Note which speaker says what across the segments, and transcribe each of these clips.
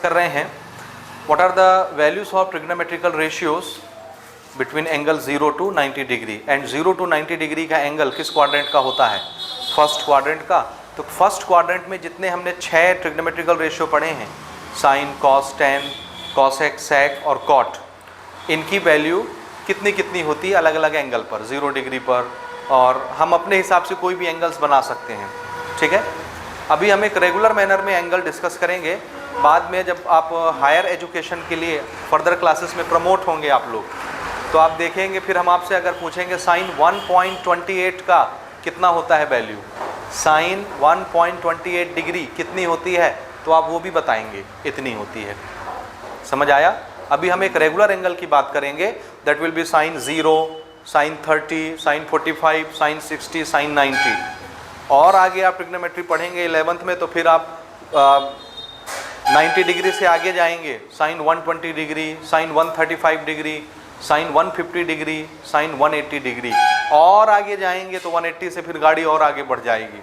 Speaker 1: कर रहे हैं what are the values of trigonometrical ratios between angle 0 to 90 degree. And 0 to 90 degree का angle किस क्वाड्रेंट का होता है? फर्स्ट क्वाड्रेंट का। तो फर्स्ट क्वाड्रेंट में जितने हमने 6 ट्रिग्नोमेट्रिकल रेशियो पढ़े हैं, साइन, कॉस, टेन, कॉसेक, सेक और कॉट, इनकी वैल्यू कितनी कितनी होती है अलग अलग एंगल पर, 0 डिग्री पर, और हम अपने हिसाब से कोई भी एंगल्स बना सकते हैं। ठीक है, अभी हम एक रेगुलर मैनर में एंगल डिस्कस करेंगे। बाद में जब आप हायर एजुकेशन के लिए फर्दर क्लासेस में प्रमोट होंगे आप लोग, तो आप देखेंगे, फिर हम आपसे अगर पूछेंगे साइन 1.28 का कितना होता है वैल्यू, साइन 1.28 डिग्री कितनी होती है, तो आप वो भी बताएंगे इतनी होती है। समझ आया? अभी हम एक रेगुलर एंगल की बात करेंगे, that will be sine 0, sine 30, sine 45, sine 60, sine 90। और आगे आप ट्रिग्नोमेट्री पढ़ेंगे 11th में, तो फिर आप 90 डिग्री से आगे जाएंगे, sine 120 degree, sine 135 degree, sine 150 degree, sine 180 degree, और आगे जाएंगे तो 180 से फिर गाड़ी और आगे बढ़ जाएगी।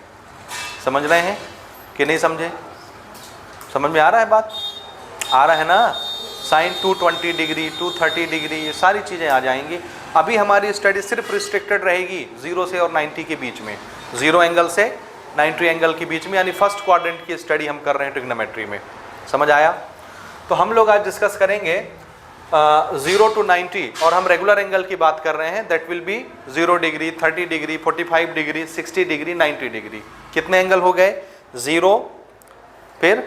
Speaker 1: समझ रहे हैं कि नहीं समझे? समझ में आ रहा है बात? आ रहा है ना? साइन 220 डिग्री, 230 डिग्री, ये सारी चीज़ें आ जाएंगी। अभी हमारी स्टडी सिर्फ रिस्ट्रिक्टेड रहेगी 0 से और 90 के बीच में, 0 एंगल से 90 एंगल के बीच में, यानी फर्स्ट क्वाड्रेंट की स्टडी हम कर रहे हैं ट्रिग्नोमेट्री में। समझ आया? तो हम लोग आज डिस्कस करेंगे 0 to 90, और हम रेगुलर एंगल की बात कर रहे हैं, that will B 0 degree, 30 degree, 45 degree, 60 degree, 90 degree. कितने एंगल हो गए? 0, फिर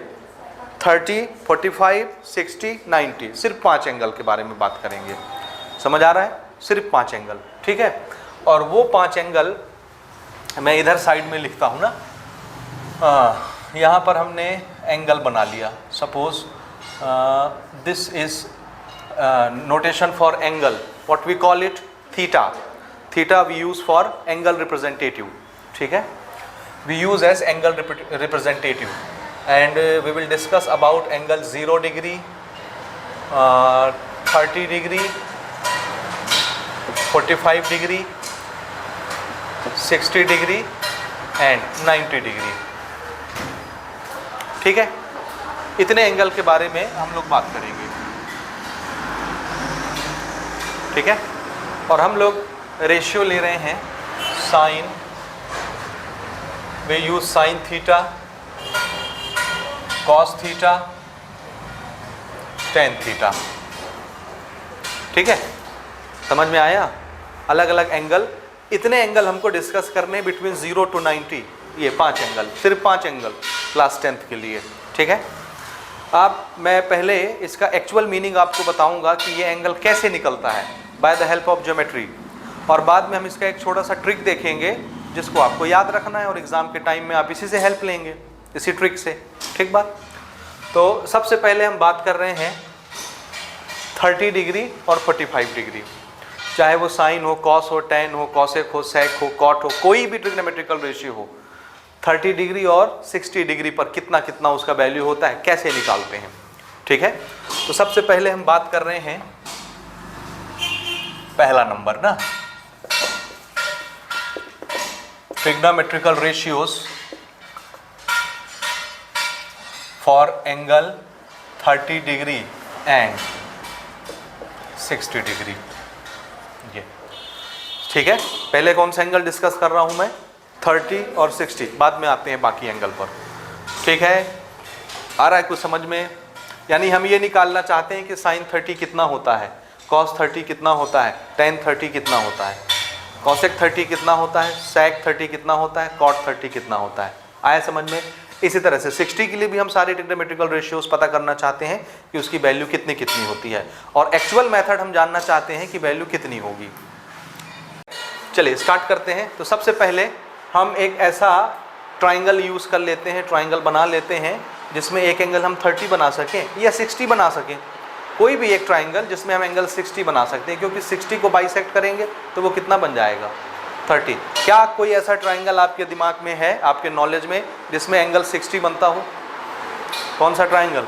Speaker 1: 30, 45, 60, 90, सिर्फ 5 एंगल के बारे में बात करेंगे। समझ आ रहा है? सिर्फ 5 एंगल, ठीक है। और वो 5 एंगल मैं इधर साइड में लिखता हूँ ना, यहाँ पर हमने एंगल बना लिया। Suppose this is notation for angle, what we call it theta. Theta we use for angle representative. ठीक है, we use as angle representative, and we will discuss about angle 0 degree, 30 degree, 45 degree, 60 degree and 90 degree. ठीक है, इतने angle के बारे में हम लोग बात करेंगे। ठीक है, और हम लोग रेशियो ले रहे हैं sine, we use sine theta, cos theta, tan theta. ठीक है, समझ में आया? अलग अलग एंगल, इतने एंगल हमको डिस्कस करने बिटवीन 0 to 90, ये 5 एंगल, सिर्फ 5 एंगल क्लास 10th के लिए। ठीक है, अब मैं पहले इसका एक्चुअल मीनिंग आपको बताऊंगा कि ये एंगल कैसे निकलता है by the help of geometry, और बाद में हम इसका एक छोटा सा ट्रिक देखेंगे जिसको आपको याद रखना है, और एग्जाम के टाइम में आप इसी से हेल्प लेंगे, इसी ट्रिक से। ठीक बात? तो सबसे पहले हम बात कर रहे हैं 30 डिग्री और 45 डिग्री, चाहे वो साइन हो, कॉस हो, टेन हो, कॉसेक हो, सेक हो, कॉट हो, कोई भी ट्रिग्नोमेट्रिकल रेशियो हो, 30 डिग्री और 60 डिग्री पर कितना कितना उसका वैल्यू होता है, कैसे निकालते हैं। ठीक है, तो सबसे पहले हम बात कर रहे हैं पहला नंबर ना, trigonometrical ratios for angle 30 degree and 60 degree. ये ठीक है, पहले कौन सा एंगल डिस्कस कर रहा हूं मैं? 30 और 60, बाद में आते हैं बाकी एंगल पर। ठीक है, आ रहा है कुछ समझ में? यानी हम ये निकालना चाहते हैं कि साइन 30 कितना होता है, कॉस 30 कितना होता है, टेन 30 कितना होता है, कॉसेक 30 कितना होता है, सेक 30 कितना होता है, कॉट 30 कितना होता है। आया समझ में? इसी तरह से 60 के लिए भी हम सारे ट्रिग्नोमेट्रिकल रेशियोज पता करना चाहते हैं कि उसकी वैल्यू कितनी कितनी होती है, और एक्चुअल मेथड हम जानना चाहते हैं कि वैल्यू कितनी होगी। चलिए स्टार्ट करते हैं। तो सबसे पहले हम एक ऐसा ट्राइंगल यूज़ कर लेते हैं, ट्राइंगल बना लेते हैं जिसमें एक एंगल हम 30 बना सकें या 60 बना सकें, कोई भी एक ट्राइंगल जिसमें हम एंगल 60 बना सकते हैं, क्योंकि 60 को बाइसेक्ट करेंगे तो वो कितना बन जाएगा? 30। क्या कोई ऐसा ट्राइंगल आपके दिमाग में है, आपके नॉलेज में, जिसमें एंगल 60 बनता हो? कौन सा ट्राइंगल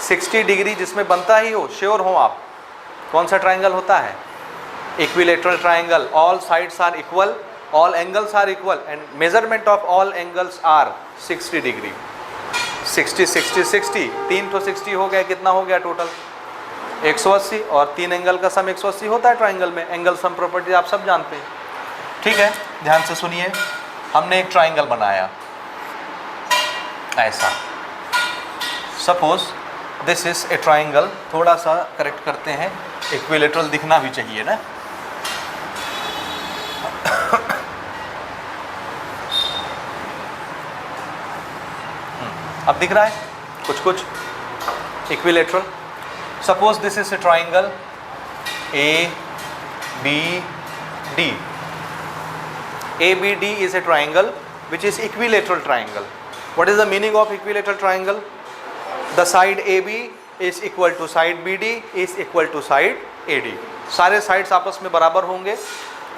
Speaker 1: 60 डिग्री जिसमें बनता ही हो, श्योर हो आप? कौन सा ट्राइंगल होता है? Equilateral triangle, all sides are equal, all angles are equal and measurement of all angles are 60 degree. 60 60 60, 3 तो 60 हो गया, कितना हो गया टोटल 180, और 3 एंगल का सम 180 होता है ट्राइंगल में। एंगल सम प्रॉपर्टी आप सब जानते हैं। ठीक है, ध्यान से सुनिए, हमने एक ट्राइंगल बनाया ऐसा, suppose this is a triangle. थोड़ा सा करेक्ट करते हैं, इक्विलेटरल दिखना भी चाहिए ना। अब दिख रहा है कुछ कुछ equilateral. Suppose this is a triangle A B D. ABD is a triangle which is equilateral triangle. What is the meaning of equilateral triangle? The side AB is equal to side BD is equal to side AD. सारे sides आपस में बराबर होंगे।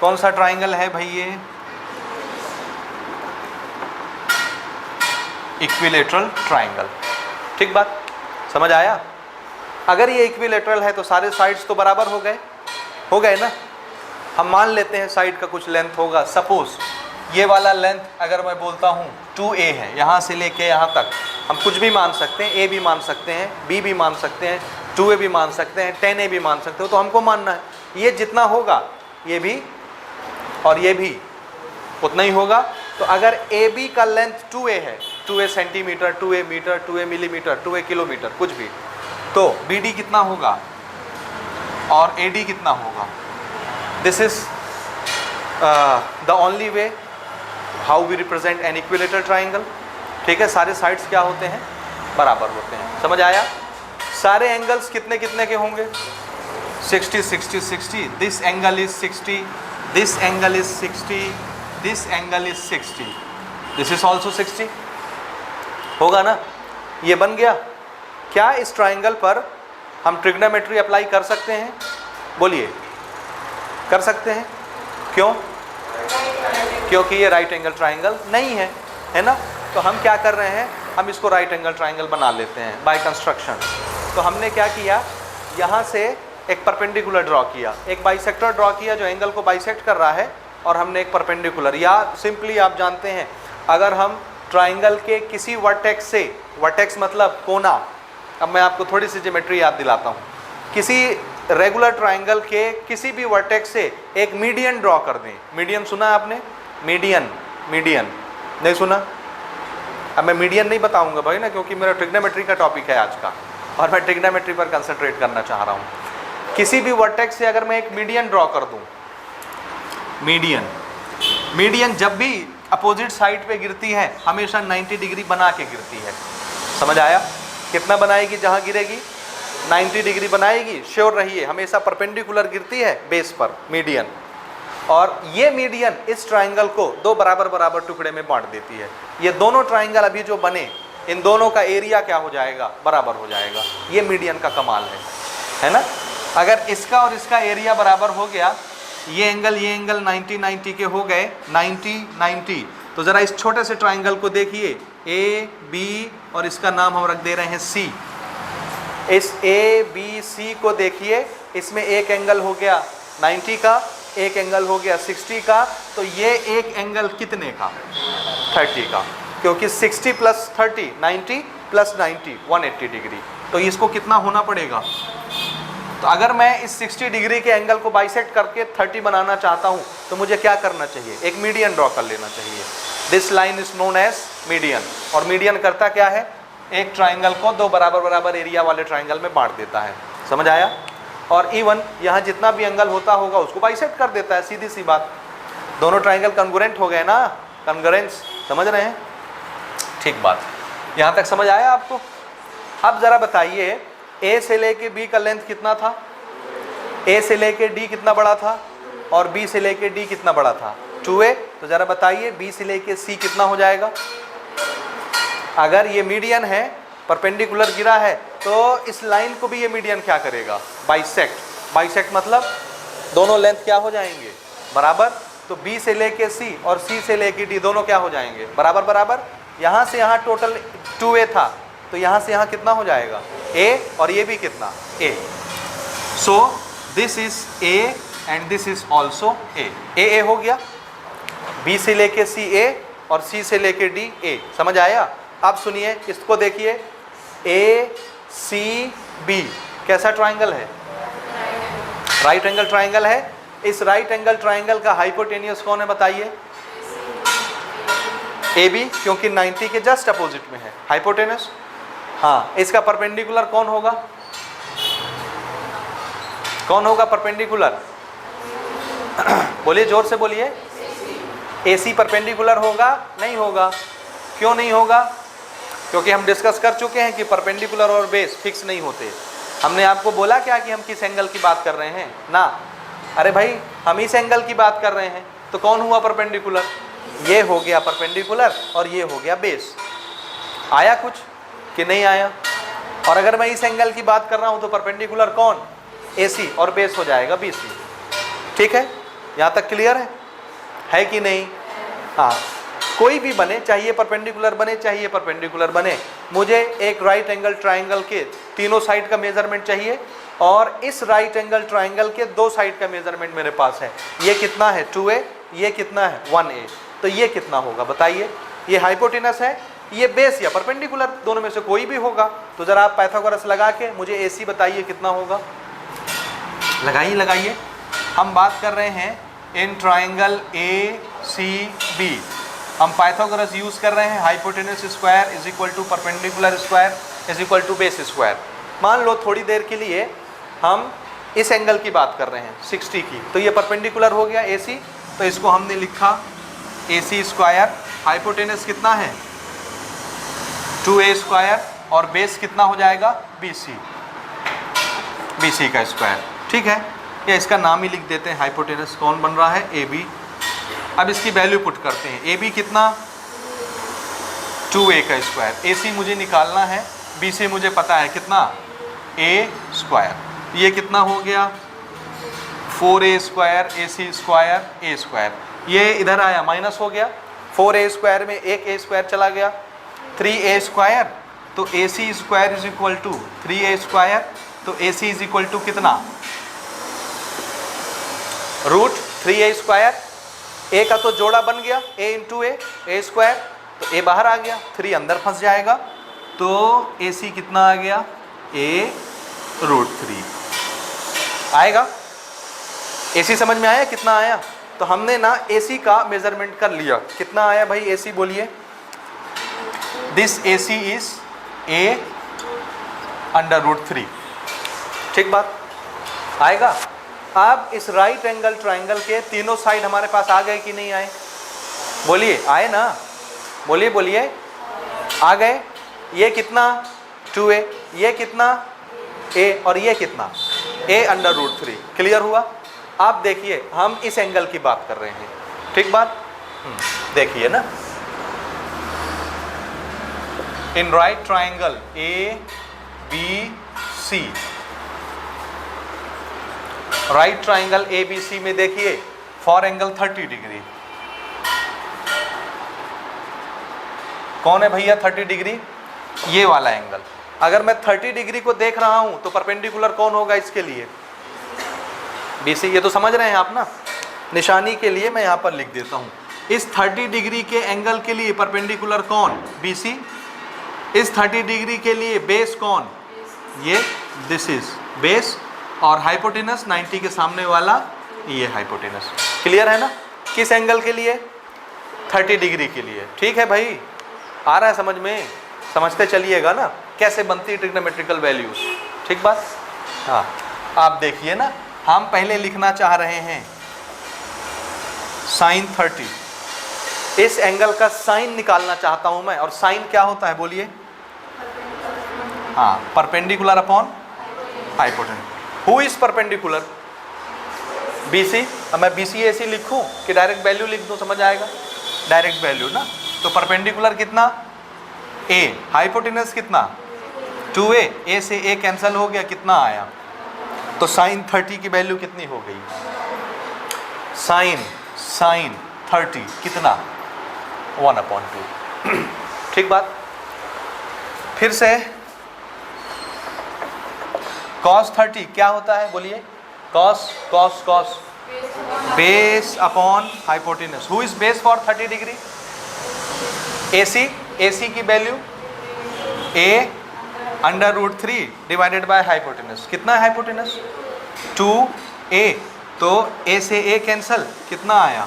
Speaker 1: कौन सा triangle है भाई ये? Equilateral triangle. ठीक बात, समझ आया? अगर ये इक्विलेटरल है तो सारे साइड्स तो बराबर हो गए ना। हम मान लेते हैं साइड का कुछ लेंथ होगा। सपोज ये वाला लेंथ अगर मैं बोलता हूँ 2a है, यहाँ से लेके यहाँ तक हम कुछ भी मान सकते हैं, a भी मान सकते हैं, b भी मान सकते हैं, 2a भी मान सकते हैं, 10a भी मान सकते हो। तो हमको मानना है ये जितना होगा ये भी और ये भी उतना ही होगा। तो अगर AB का लेंथ 2a है, 2a centimetre, 2a metre, 2a millimetre, 2a kilometre, कुछ भी, तो BD कितना होगा और AD कितना होगा? This is the only way how we represent an equilateral triangle. ठीक है, सारे साइड्स क्या होते हैं? बराबर होते हैं। समझ आया? सारे एंगल्स कितने कितने के होंगे? 60 60 60। This angle is 60, this angle is 60, this angle is 60, this is also 60। होगा ना? ये बन गया। क्या इस ट्राइंगल पर हम ट्रिग्नोमेट्री अप्लाई कर सकते हैं? बोलिए, कर सकते हैं। क्यों? क्योंकि ये राइट एंगल ट्राइंगल नहीं है, है ना। तो हम क्या कर रहे हैं, हम इसको राइट एंगल ट्राइंगल बना लेते हैं बाय कंस्ट्रक्शन। तो हमने क्या किया, यहाँ से एक परपेंडिकुलर ड्रॉ किया, एक बाइसेक्टर ड्रॉ किया जो एंगल को बाइसेक्ट कर रहा है, और हमने एक परपेंडिकुलर, या सिंपली आप जानते हैं अगर हम ट्राइंगल के किसी वर्टेक्स से, वर्टेक्स मतलब कोना, अब मैं आपको थोड़ी सी ज्योमेट्री याद दिलाता हूँ, किसी रेगुलर ट्राइंगल के किसी भी वर्टेक्स से एक मीडियन ड्रॉ कर दें। मीडियन सुना है आपने? मीडियन, मीडियन नहीं सुना? अब मैं मीडियन नहीं बताऊंगा भाई ना, क्योंकि मेरा ट्रिग्नोमेट्री का टॉपिक है आज का और मैं ट्रिग्नोमेट्री पर कंसंट्रेट करना चाह रहा हूँ। किसी भी वर्टेक्स से अगर मैं एक मीडियन ड्रॉ कर दूँ, मीडियन, मीडियन जब भी अपोजिट साइड पे गिरती है हमेशा 90 डिग्री बना के गिरती है। समझ आया? कितना बनाएगी? जहाँ गिरेगी 90 डिग्री बनाएगी, श्योर रहिए, हमेशा परपेंडिकुलर गिरती है बेस पर, मीडियन। और ये मीडियन इस ट्राइंगल को दो बराबर बराबर टुकड़े में बांट देती है। ये दोनों ट्राइंगल अभी जो बने, इन दोनों का एरिया क्या हो जाएगा? बराबर हो जाएगा। ये मीडियन का कमाल है ना। अगर इसका और इसका एरिया बराबर हो गया, ये एंगल 90 90 के हो गए, 90 90। तो ज़रा इस छोटे से ट्राइंगल को देखिए, ए बी और इसका नाम हम रख दे रहे हैं सी। इस ए बी सी को देखिए, इसमें एक एंगल हो गया 90 का, एक एंगल हो गया 60 का, तो ये एक एंगल कितने का? 30 का, क्योंकि 60 प्लस 30 90 प्लस 90 180 डिग्री। तो इसको कितना होना पड़ेगा? तो अगर मैं इस 60 डिग्री के एंगल को बाइसेक्ट करके 30 बनाना चाहता हूँ तो मुझे क्या करना चाहिए? एक मीडियन ड्रॉ कर लेना चाहिए। This line is known as median. और मीडियन करता क्या है? एक ट्राइंगल को दो बराबर बराबर एरिया वाले ट्राइंगल में बांट देता है। समझ आया? और इवन यहाँ जितना भी एंगल होता होगा उसको बाइसेक्ट कर देता है, सीधी सी बात। दोनों ट्राइंगल कॉन्ग्रुएंट हो गए ना, कॉन्ग्रुएंस, समझ रहे हैं? ठीक बात, यहाँ तक समझ आया आपको? अब ज़रा बताइए, ए से लेके बी का लेंथ कितना था? ए से लेके डी कितना बड़ा था? और बी से लेके डी कितना बड़ा था? 2a। तो ज़रा बताइए बी से लेके सी कितना हो जाएगा? अगर ये मीडियन है, परपेंडिकुलर गिरा है, तो इस लाइन को भी ये मीडियन क्या करेगा? बाइसेक्ट। बाइसेक्ट मतलब दोनों लेंथ क्या हो जाएंगे? बराबर। तो बी से लेके सी और सी से लेके डी दोनों क्या हो जाएंगे? बराबर बराबर। यहाँ से यहाँ टोटल 2a था, तो यहाँ से यहाँ कितना हो जाएगा? a, और ये भी कितना? a। So this is a and this is also a। a हो गया, b से लेके c a और c से लेके d a। समझ आया? अब सुनिए, इसको देखिए, ए सी बी कैसा ट्राइंगल है? राइट एंगल ट्राइंगल है। इस राइट एंगल ट्राइंगल का हाइपोटेनियस कौन है बताइए? ए बी, क्योंकि 90 के जस्ट अपोजिट में है हाइपोटेनस। हाँ, इसका परपेंडिकुलर कौन होगा? कौन होगा परपेंडिकुलर? बोलिए, जोर से बोलिए। AC परपेंडिकुलर होगा? नहीं होगा। क्यों नहीं होगा? क्योंकि हम डिस्कस कर चुके हैं कि परपेंडिकुलर और बेस फिक्स नहीं होते। हमने आपको बोला क्या कि हम किस एंगल की बात कर रहे हैं ना? अरे भाई, हम इस एंगल की बात कर रहे हैं, तो कौन हुआ परपेंडिकुलर? ये हो गया परपेंडिकुलर और ये हो गया बेस। आया कुछ कि नहीं आया? और अगर मैं इस एंगल की बात कर रहा हूं तो परपेंडिकुलर कौन? AC, और बेस हो जाएगा BC। ठीक है, यहाँ तक क्लियर है कि नहीं? हाँ, कोई भी बने, चाहिए परपेंडिकुलर बने चाहिए परपेंडिकुलर बने, मुझे एक राइट एंगल ट्राइंगल के तीनों साइड का मेजरमेंट चाहिए, और इस राइट एंगल ट्राइंगल के दो साइड का मेजरमेंट मेरे पास है। ये कितना है? 2A। ये कितना है? 1A। तो ये कितना होगा बताइए? ये हाइपोटेनस है, ये बेस या परपेंडिकुलर, दोनों में से कोई भी होगा। तो जरा आप पाइथागोरस लगा के मुझे AC बताइए कितना होगा। लगाइए लगाइए। हम बात कर रहे हैं इन ट्राइंगल ACB, हम पाइथागोरस यूज कर रहे हैं। Hypotenuse square is equal to perpendicular square is equal to base square. मान लो थोड़ी देर के लिए हम इस एंगल की बात कर रहे हैं 60 की, तो ये परपेंडिकुलर हो गया AC, तो इसको हमने लिखा AC स्क्वायर। हाइपोटेनस कितना है? 2A स्क्वायर, और बेस कितना हो जाएगा? BC का स्क्वायर। ठीक है, या इसका नाम ही लिख देते हैं, हाइपोटेनस कौन बन रहा है? AB। अब इसकी वैल्यू पुट करते हैं। AB कितना? 2A का स्क्वायर। AC मुझे निकालना है, BC मुझे पता है कितना? A square. ये कितना हो गया? 4A square AC square A square. ये इधर आया, माइनस हो गया। 4A स्क्वायर में एक A स्क्वायर चला गया, 3A स्क्वायर। तो AC square is equal to 3A square. तो AC इज इक्वल टू कितना? Root 3A square. A का तो जोड़ा बन गया, A इंटू A स्क्वायर, तो A बाहर आ गया, 3 अंदर फंस जाएगा, तो AC कितना आ गया? A रूट 3 आएगा। AC समझ में आया कितना आया? तो हमने ना AC का मेजरमेंट कर लिया। कितना आया भाई AC बोलिए? This AC is A under root 3। ठीक बात, आएगा। अब इस राइट एंगल ट्राइंगल के तीनों साइड हमारे पास आ गए कि नहीं आए? बोलिए, आए ना? बोलिए बोलिए, आ गए। ये कितना? 2A। ये कितना? A। और ये कितना? A under root 3। क्लियर हुआ? आप देखिए, हम इस एंगल की बात कर रहे हैं। ठीक बात, देखिए ना, in right triangle ABC, right triangle ABC में देखिए, फॉर एंगल 30 डिग्री कौन है भैया? 30 डिग्री, ये वाला एंगल। अगर मैं 30 डिग्री को देख रहा हूं तो परपेंडिकुलर कौन होगा इसके लिए? BC। ये तो समझ रहे हैं आप ना? निशानी के लिए मैं यहां पर लिख देता हूं, इस 30 डिग्री के एंगल के लिए परपेंडिकुलर कौन? BC। इस 30 डिग्री के लिए बेस कौन? ये, दिस इज बेस, और हाइपोटेनस 90 के सामने वाला ये हाइपोटेनस। क्लियर है ना? किस एंगल के लिए? 30 डिग्री के लिए। ठीक है भाई, आ रहा है समझ में? समझते चलिएगा ना कैसे बनती ट्रिग्नोमेट्रिकल वैल्यूज। ठीक बात। हाँ, आप देखिए ना, हम पहले लिखना चाह रहे हैं साइन 30। इस एंगल का साइन निकालना चाहता हूं मैं, और साइन क्या होता है बोलिए? हाँ, perpendicular upon hypotenuse. Who is perpendicular? BC। अब मैं BC AC लिखूं कि डायरेक्ट वैल्यू लिख दूं? समझ आएगा? डायरेक्ट वैल्यू ना। तो परपेंडिकुलर कितना? A। हाइपोटेनस कितना? 2A। A से A कैंसिल हो गया, कितना आया? तो साइन 30 की वैल्यू कितनी हो गई? साइन 30 कितना? 1/2। ठीक बात। फिर से cos 30 क्या होता है बोलिए? cos base upon hypotenuse. Who is base for 30 degree? AC। AC की value A under root 3 divided by hypotenuse. कितना है हाइपोटेनस? 2a। तो a से a कैंसल, कितना आया?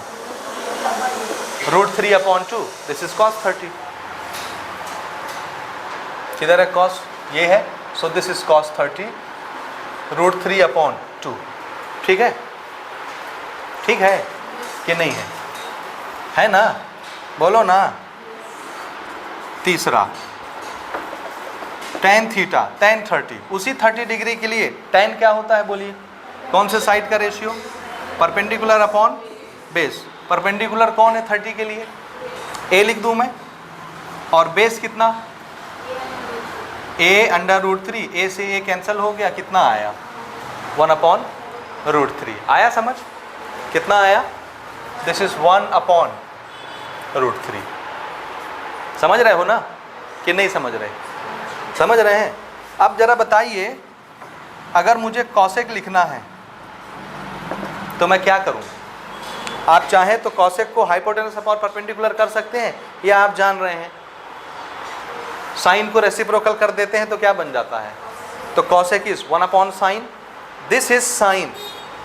Speaker 1: √3/2। This is cos 30। किधर है cos? ये है, सो दिस इज cos 30 √3/2। ठीक है? ठीक है कि नहीं है? है ना? बोलो ना। तीसरा tan थीटा, tan 30, उसी 30 डिग्री के लिए tan क्या होता है बोलिए? कौन से साइड का ratio? Perpendicular upon base. Perpendicular कौन है 30 के लिए? a लिख दूं मैं, और बेस कितना? a under √3। a से a कैंसिल हो गया, कितना आया? 1/√3। आया समझ? कितना आया? This is 1/√3। समझ रहे हो ना कि नहीं समझ रहे? समझ रहे हैं। अब जरा बताइए, अगर मुझे कॉसेक लिखना है तो मैं क्या करूं? आप चाहें तो कॉसेक को हाइपोटेनस अपॉन परपेंडिकुलर कर सकते हैं, या आप जान रहे हैं साइन को रेसिप्रोकल कर देते हैं तो क्या बन जाता है? तो cosec is 1/sin, this is sine,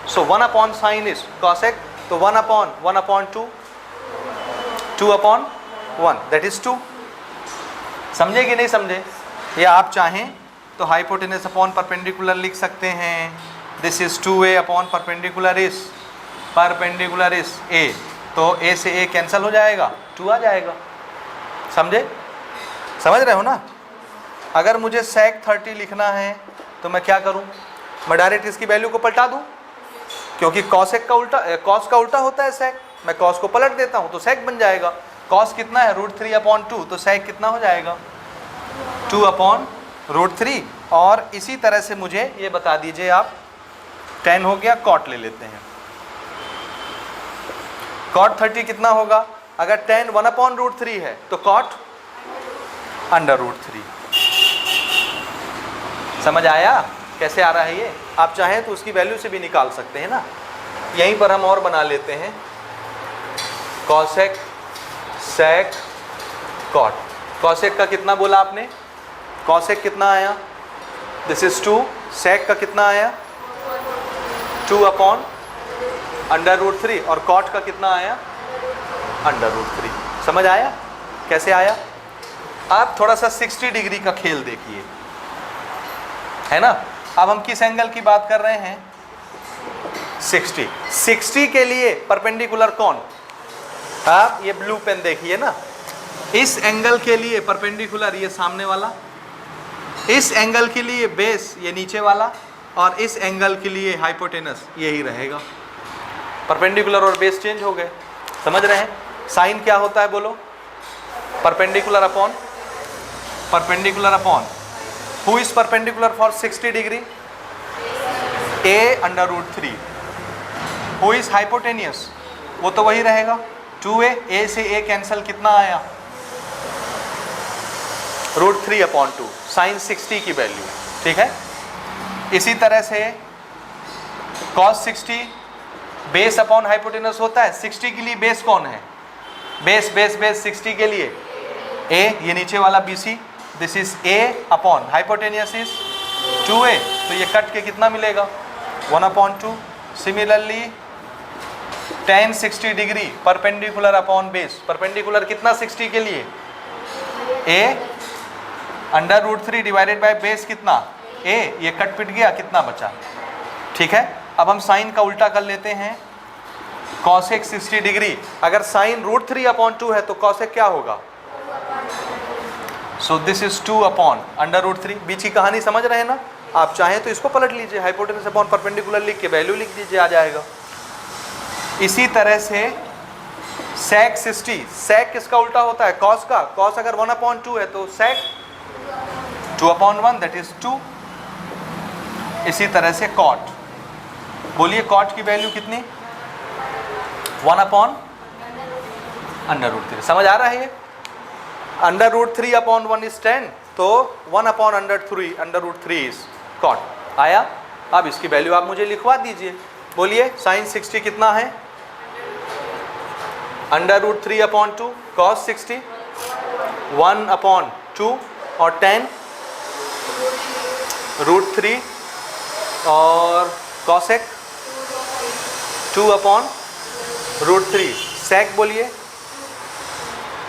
Speaker 1: so 1/sin is cosec, तो 1/1/2, 2/1, दैट इज 2। समझे कि नहीं समझे? या आप चाहें तो हाइपोटेनस अपॉन परपेंडिकुलर लिख सकते हैं। This is 2a upon perpendicular is a, तो a से a कैंसिल हो जाएगा, 2 आ जाएगा। समझे? समझ रहे हो ना? अगर मुझे sec 30 लिखना है तो मैं क्या करूं? मैं डायरेक्ट इसकी वैल्यू को पलटा दूं, क्योंकि cosec का उल्टा, cos का उल्टा होता है sec। मैं cos को पलट देता हूं तो sec बन जाएगा। cos कितना है? √3/2, तो sec कितना हो जाएगा? 2/√3। और इसी तरह से मुझे ये बता दीजिए आप, tan हो गया, cot ले लेते हैं। cot 30 कितना होगा? अगर tan 1/√3 है तो cot √3। समझ आया कैसे आ रहा है ये? आप चाहें तो उसकी वैल्यू से भी निकाल सकते हैं ना। यहीं पर हम और बना लेते हैं, cosec sec cot। cosec का कितना बोला आपने? cosec कितना आया? This is 2। sec का कितना आया? 2/√3। और cot का कितना आया? √3। समझ आया कैसे आया? आप थोड़ा सा 60 डिग्री का खेल देखिए, है ना। अब हम किस एंगल की बात कर रहे हैं? 60 के लिए परपेंडिकुलर कौन? आप ये ब्लू पेन देखिए ना, इस एंगल के लिए परपेंडिकुलर ये सामने वाला, इस एंगल के लिए बेस ये नीचे वाला, और इस एंगल के लिए हाइपोटेनस यही रहेगा। परपेंडिकुलर और बेस चेंज हो गए। समझ रहे हैं? साइन क्या होता है बोलो? Perpendicular upon who is perpendicular for 60 degree? a √3। Who is hypotenuse? वो तो वही रहेगा, 2a से a कैंसिल, कितना आया? √3/2, साइन 60 की वैल्यू। ठीक है? इसी तरह से cos 60 बेस अपॉन हाइपोटेनस होता है। 60 के लिए बेस कौन है? बेस 60 के लिए a, ये नीचे वाला BC, this is a upon hypotenuse is 2a, तो ये कट के कितना मिलेगा? 1/2। Similarly tan 60 degree perpendicular upon base, perpendicular कितना 60 के लिए? a √3 डिवाइडेड बाय बेस कितना? a, ये कट पिट गया, कितना बचा? ठीक है? अब हम साइन का उल्टा कर लेते हैं। cosec 60 डिग्री, अगर साइन √3/2 है तो cosec क्या होगा? So this is 2/√3। बीच की कहानी समझ रहे हैं ना? आप चाहें तो इसको पलट लीजिए, हाइपोटेनस अपॉन परपेंडिकुलर लिख के वैल्यू लिख दीजिए, आ जाएगा। इसी तरह से sec 60, sec किसका उल्टा होता है? cos का। cos अगर 1/2 है तो sec 2/1, दैट इज 2। इसी तरह से cot, बोलिए cot की वैल्यू कितनी? 1/√3। समझ आ रहा है ये? √3/1 इज 10, तो 1/√3 इज cot। आया? अब इसकी वैल्यू आप मुझे लिखवा दीजिए। बोलिए साइन 60 कितना है? √3/2, cos 60 1/2, और tan √3 और cosec 2/√3। sec बोलिए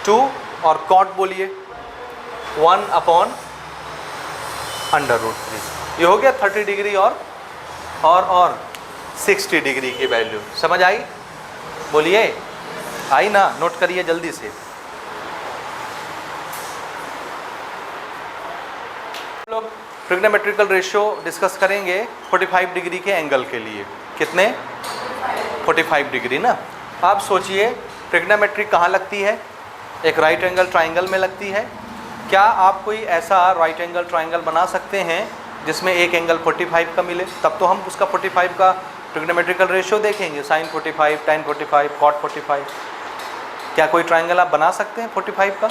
Speaker 1: 2 और cot बोलिए 1/√3। ये हो गया 30 डिग्री और 60 डिग्री की वैल्यू। समझ आई? बोलिए, आई ना? नोट करिए जल्दी से। लोग ट्रिग्नोमेट्रिकल रेशियो डिस्कस करेंगे 45 डिग्री के एंगल के लिए। कितने? 45 डिग्री ना। आप सोचिए ट्रिग्नोमेट्री कहाँ लगती है? एक राइट एंगल ट्राइंगल में लगती है। क्या आप कोई ऐसा राइट एंगल ट्राइंगल बना सकते हैं जिसमें एक एंगल 45 का मिले? तब तो हम उसका 45 का ट्रिग्नोमेट्रिकल रेशियो देखेंगे, sin 45, tan 45, cot 45। क्या कोई ट्राइंगल आप बना सकते हैं 45 का?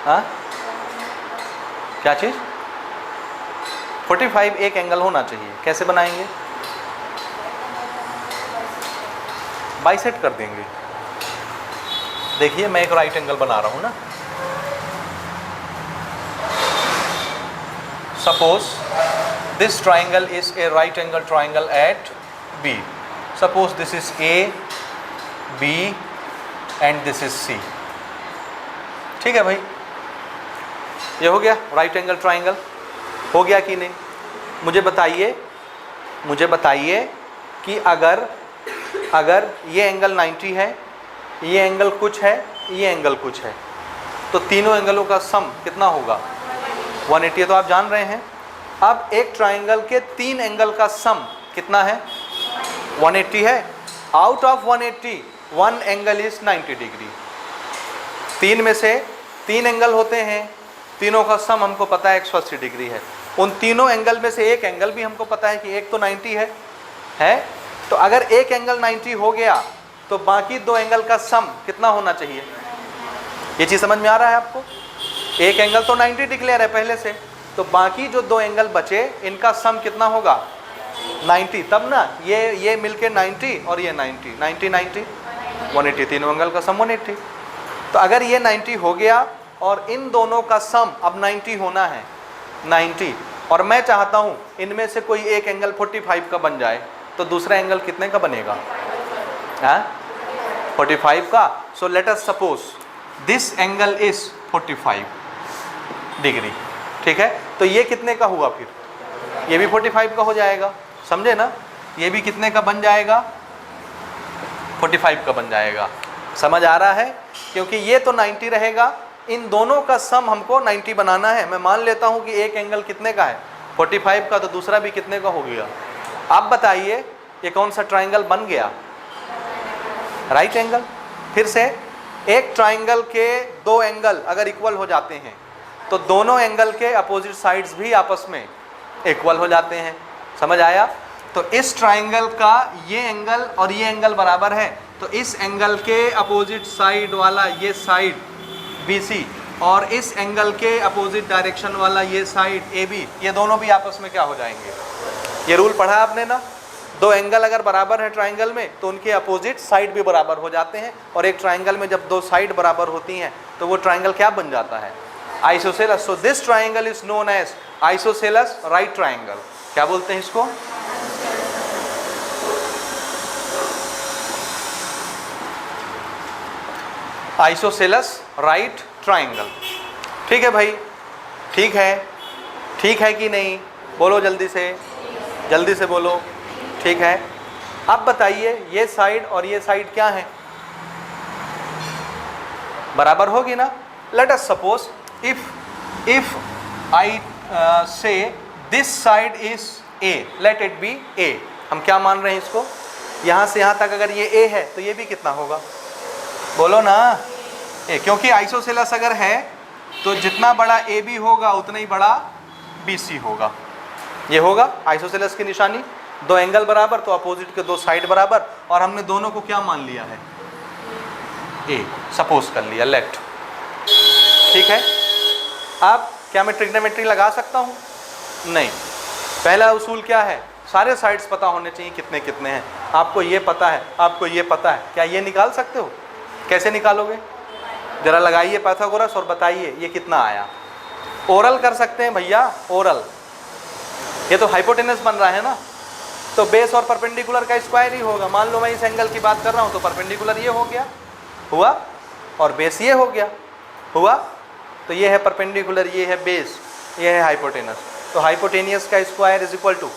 Speaker 1: हाँ, क्या चीज़? 45 एक एंगल होना चाहिए। कैसे बनाएंगे? बाइसेक्ट कर देंगे। देखिए मैं एक राइट एंगल बना रहा हूँ ना। Suppose this triangle is a right angle triangle at B. Suppose this is A, B and this is C. ठीक है भाई, ये हो गया राइट एंगल ट्राइंगल। हो गया कि नहीं? मुझे बताइए कि अगर ये एंगल 90 है, ये एंगल कुछ है, ये एंगल कुछ है, तो तीनों एंगलों का सम कितना होगा? 180। तो आप जान रहे हैं। अब एक ट्राइंगल के 3 एंगल का सम कितना है? 180 है। Out of 180 1 angle is 90 degree. 3 में से 3 एंगल होते हैं, तीनों का सम हमको पता है 180 डिग्री है। उन तीनों एंगल में से एक एंगल भी हमको पता है कि एक तो 90 है। तो अगर एक एंगल 90 हो गया तो बाकी 2 एंगल का सम कितना होना चाहिए? ये चीज़ समझ में आ रहा है आपको? एक एंगल तो 90 डिक्लेयर है पहले से, तो बाकी जो 2 एंगल बचे इनका सम कितना होगा? 90। तब ना ये मिलके 90 और ये 90 90 90 180, तीनों एंगल का सम 180। तो अगर ये 90 हो गया और इन दोनों का सम अब 90 होना है 90, और मैं चाहता हूँ इनमें से कोई एक एंगल 45 का बन जाए, तो दूसरा एंगल कितने का बनेगा? 45 का। So let us suppose this angle is 45 degree. ठीक है, तो ये कितने का हुआ? फिर ये भी 45 का हो जाएगा। समझे ना? ये भी कितने का बन जाएगा? 45 का बन जाएगा। समझ आ रहा है? क्योंकि ये तो 90 रहेगा, इन दोनों का सम हमको 90 बनाना है। मैं मान लेता हूँ कि एक एंगल कितने का है? 45 का, तो दूसरा भी कितने का हो गया? आप बताइए ये कौन सा ट्राइंगल बन गया? Right angle. फिर से एक ट्राइंगल के 2 एंगल अगर इक्वल हो जाते हैं तो दोनों एंगल के अपोजिट साइड्स भी आपस में इक्वल हो जाते हैं। समझ आया? तो इस ट्राइंगल का ये एंगल और ये एंगल बराबर है, तो इस एंगल के अपोजिट साइड वाला ये साइड BC और इस एंगल के अपोजिट डायरेक्शन वाला ये साइड AB, ये दोनों भी आपस में क्या हो जाएंगे? ये रूल पढ़ा आपने ना? 2 एंगल अगर बराबर है ट्राइंगल में तो उनके अपोजिट साइड भी बराबर हो जाते हैं, और एक ट्राइंगल में जब 2 साइड बराबर होती हैं तो वो ट्राइंगल क्या बन जाता है? Isosceles. So this triangle is known as isosceles right triangle. क्या बोलते हैं इसको? Isosceles right triangle. ठीक है भाई? ठीक है कि नहीं? बोलो जल्दी से बोलो। ठीक है। अब बताइए ये साइड और ये साइड क्या है? बराबर होगी ना? Let us suppose if I say this side is A, let it be A। हम क्या मान रहे हैं इसको? यहाँ से यहाँ तक अगर ये A है तो ये भी कितना होगा? बोलो ना, A। क्योंकि आइसोसेलस अगर है तो जितना बड़ा AB होगा उतना ही बड़ा BC होगा। ये होगा आइसोसेलस की निशानी। 2 एंगल बराबर तो अपोजिट के 2 साइड बराबर, और हमने दोनों को क्या मान लिया है? A सपोज कर लिया, लेट। ठीक है। अब क्या मैं ट्रिग्नोमेट्री लगा सकता हूँ? नहीं। पहला उसूल क्या है? सारे साइड्स पता होने चाहिए कितने कितने हैं। आपको ये पता है, आपको ये पता है, क्या ये निकाल सकते हो? कैसे निकालोगे? जरा लगाइए पाइथागोरस और बताइए ये कितना आया। ओरल कर सकते हैं भैया, ओरल। ये तो हाइपोटेनस बन रहा है ना, तो बेस और परपेंडिकुलर का स्क्वायर ही होगा। मान लो मैं इस एंगल की बात कर रहा हूँ तो परपेंडिकुलर ये हो गया, हुआ, और बेस ये हो गया, हुआ। तो ये है परपेंडिकुलर, ये है बेस, ये है हाइपोटेनस। तो हाइपोटेनियस का square is equal to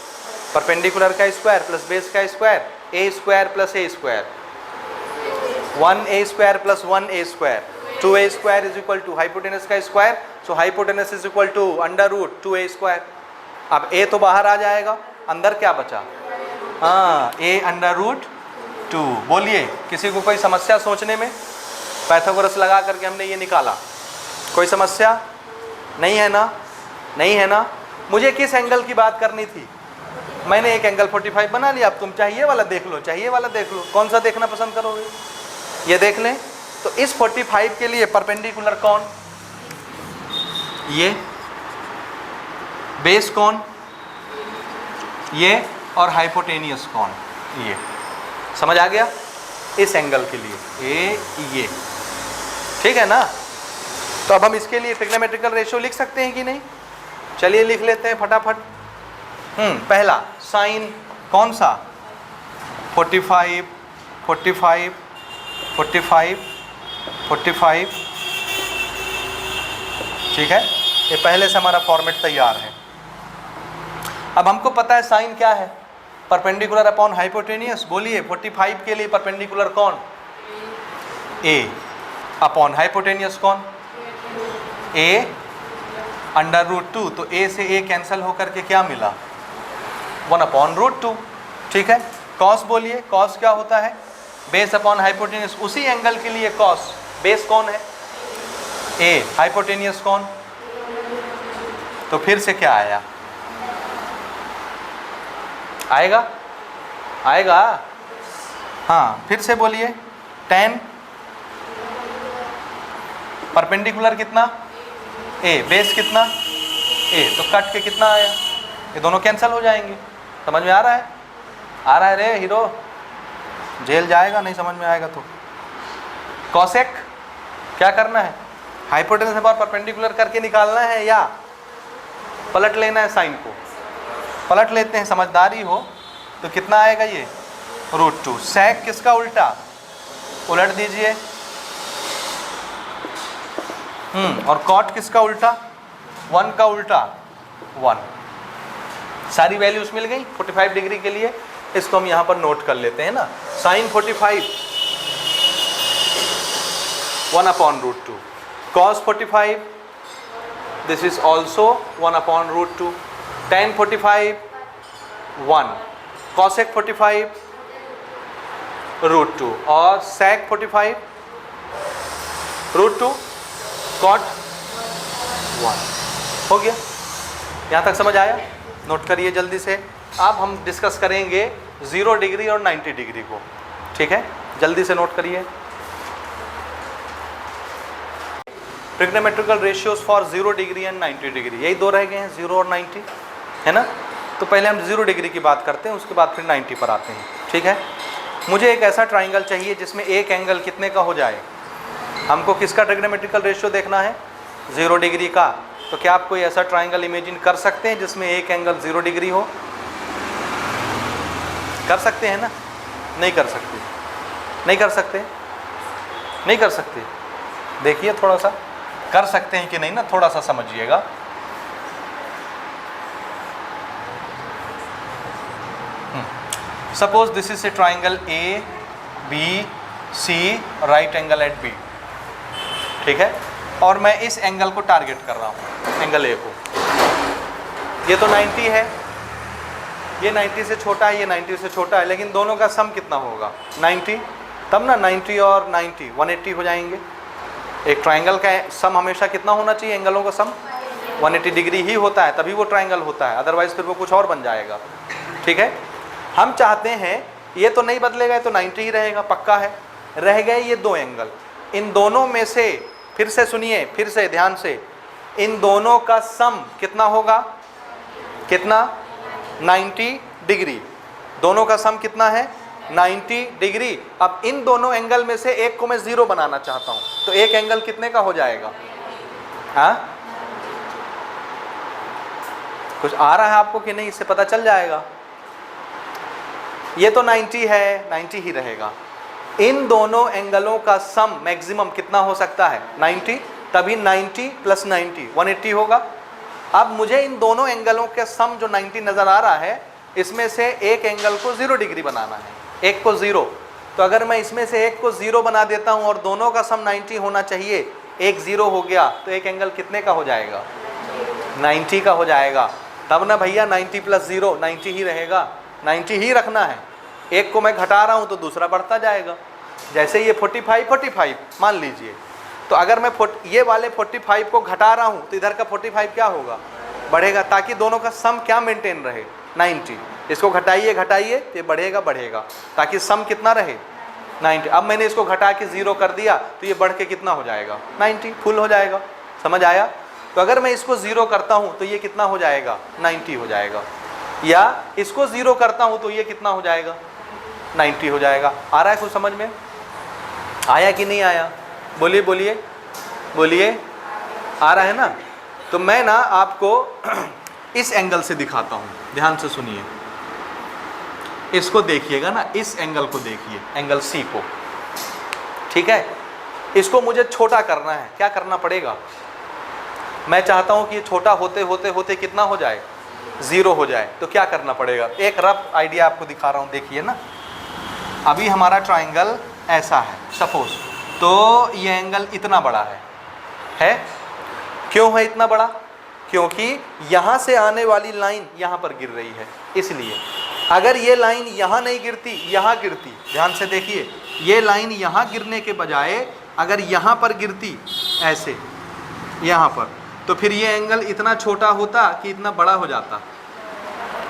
Speaker 1: perpendicular का स्क्वायर प्लस बेस का square, a square plus a square, 1a square plus 1a square, 2a square is equal to hypotenuse का square. So hypotenuse is equal to under root 2a square. अब a तो बाहर आ जाएगा, अंदर क्या बचा? हाँ, a अंडर रूट 2। बोलिए, किसी को कोई समस्या सोचने में? पाइथागोरस लगा करके हमने ये निकाला, कोई समस्या नहीं है ना? नहीं है ना? मुझे किस एंगल की बात करनी थी? मैंने एक एंगल 45 बना लिया। अब तुम चाहिए वाला देख लो, चाहिए वाला देख लो, कौन सा देखना पसंद करोगे? ये देख लें। तो इस 45 के लिए परपेंडिकुलर कौन? ये। बेस कौन? ये। और हाइपोटेनियस कौन? ये। समझ आ गया? इस एंगल के लिए ये। ठीक है ना? तो अब हम इसके लिए ट्रिग्नोमेट्रिकल रेशियो लिख सकते हैं कि नहीं? चलिए लिख लेते हैं फटाफट। पहला साइन कौन सा? 45, 45, 45, 45। ठीक है, ये पहले से हमारा फॉर्मेट तैयार है। अब हमको पता है साइन क्या है? Perpendicular upon hypotenuse. बोलिए, 45 के लिए परपेंडिकुलर कौन? ए। अपॉन हाइपोटेनियस कौन? ए अंडर रूट 2। तो ए से ए कैंसिल होकर के क्या मिला? 1 अपॉन रूट 2। ठीक है। कॉस बोलिए, कॉस क्या होता है? Base upon hypotenuse. उसी एंगल के लिए कॉस। बेस कौन है? ए। हाइपोटेनियस कौन? तो फिर से क्या आया? आएगा? आएगा? हाँ, फिर से बोलिए। tan परपेंडिकुलर कितना? ए। बेस कितना? ए। तो कट के कितना आया? ये दोनों कैंसिल हो जाएंगे। समझ में आ रहा है? आ रहा है रे हीरो? जेल जाएगा नहीं समझ में आएगा तो। कॉसेक क्या करना है? हाइपोटेनस अपॉन परपेंडिकुलर करके निकालना है या पलट लेना है? साइन को पलट लेते हैं, समझदारी हो तो। कितना आएगा ये? रूट 2। सेक किसका उल्टा? उलट दीजिए। और कॉट किसका उल्टा? 1 का उल्टा 1। सारी वैल्यूज मिल गई 45 डिग्री के लिए। इसको हम यहाँ पर नोट कर लेते हैं ना। Sine 45 1 upon root 2। Cos 45 this is also 1 upon root 2। tan 45 1। Cosec 45 root 2। और sec 45 रूट 2। कॉट 1। हो गया? यहाँ तक समझ आया? नोट करिए जल्दी से। अब हम डिस्कस करेंगे 0 डिग्री और 90 डिग्री को। ठीक है, जल्दी से नोट करिए। Trigonometrical ratios for 0 degree and 90 degree, यही दो रह गए हैं, 0 और 90, है ना? तो पहले हम 0 डिग्री की बात करते हैं, उसके बाद फिर 90 पर आते हैं। ठीक है, मुझे एक ऐसा ट्राइंगल चाहिए जिसमें एक एंगल कितने का हो जाए। हमको किसका ट्रिग्नोमेट्रिकल रेशियो देखना है? 0 डिग्री का। तो क्या आप कोई ऐसा ट्राइंगल इमेजिन कर सकते हैं जिसमें एक एंगल 0 डिग्री हो? कर सकते हैं ना? नहीं कर सकते? नहीं कर सकते? नहीं कर सकते? देखिए थोड़ा सा कर सकते हैं कि नहीं ना, थोड़ा सा समझिएगा। Suppose this is a triangle A B C, right angle at B. ठीक है, और मैं इस एंगल को टारगेट कर रहा हूँ, एंगल ए को। ये तो 90 है, ये 90 से छोटा है, ये 90 से छोटा है, लेकिन दोनों का सम कितना होगा? 90। तब ना 90 और 90 180 हो जाएंगे। एक ट्राइंगल का सम हमेशा कितना होना चाहिए? एंगलों का सम 180 डिग्री ही होता है, तभी वो ट्राइंगल होता है, अदरवाइज फिर वो कुछ और बन जाएगा। ठीक है, हम चाहते हैं ये तो नहीं बदलेगा, तो 90 ही रहेगा, पक्का है। रह गए ये दो एंगल, इन दोनों में से, फिर से सुनिए, फिर से ध्यान से, इन दोनों का सम कितना होगा? कितना? 90 डिग्री। दोनों का सम कितना है? 90 डिग्री। अब इन दोनों एंगल में से एक को मैं 0 बनाना चाहता हूं, तो एक एंगल कितने का हो जाएगा? हाँ, कुछ आ रहा है आपको कि नहीं, इससे पता चल जाएगा। ये तो 90 है, 90 ही रहेगा। इन दोनों एंगलों का सम मैक्सिमम कितना हो सकता है? 90, तभी 90 + 90 180 होगा। अब मुझे इन दोनों एंगलों के सम जो 90 नज़र आ रहा है, इसमें से एक एंगल को 0 डिग्री बनाना है, एक को 0। तो अगर मैं इसमें से एक को 0 बना देता हूं और दोनों का सम 90 होना चाहिए, एक 0 हो गया तो एक एंगल कितने का हो जाएगा? 90 का हो जाएगा। तब ना भैया 90 + 0 90 ही रहेगा, 90 ही रखना है। एक को मैं घटा रहा हूं तो दूसरा बढ़ता जाएगा। जैसे ये 45 मान लीजिए, तो अगर मैं ये वाले 45 को घटा रहा हूं तो इधर का 45 क्या होगा? बढ़ेगा, ताकि दोनों का सम क्या मेंटेन रहे? 90। इसको घटाइए घटाइए तो ये बढ़ेगा बढ़ेगा, ताकि सम कितना रहे? 90। अब मैंने इसको घटा के 0 कर दिया तो ये बढ़ के कितना हो जाएगा? 90, फुल हो जाएगा। समझ आया? तो अगर मैं इसको 0 करता हूं तो ये कितना हो जाएगा? 90 हो जाएगा। या इसको 0 करता हूं तो ये कितना हो जाएगा? 90 हो जाएगा। आ रहा है कुछ समझ में? आया कि नहीं आया? बोलिए बोलिए बोलिए, आ रहा है ना? तो मैं ना आपको इस एंगल से दिखाता हूं, ध्यान से सुनिए। इसको देखिएगा ना, इस एंगल को देखिए, एंगल सी को, ठीक है? इसको मुझे छोटा करना है। क्या करना पड़ेगा? मैं चाहता हूं कि ये छोटा होते होते होते कितना हो जाए? 0 हो जाए। तो क्या करना पड़ेगा? एक रफ आइडिया आपको दिखा रहा हूं, देखिए ना। अभी हमारा ट्राइंगल ऐसा है सपोज, तो ये एंगल इतना बड़ा है? क्यों है इतना बड़ा? क्योंकि यहाँ से आने वाली लाइन यहाँ पर गिर रही है, इसलिए। अगर ये लाइन यहाँ नहीं गिरती, यहाँ गिरती, ध्यान से देखिए, ये लाइन यहाँ गिरने के बजाय अगर यहाँ पर गिरती, ऐसे यहाँ पर, तो फिर ये एंगल इतना छोटा होता कि इतना बड़ा हो जाता,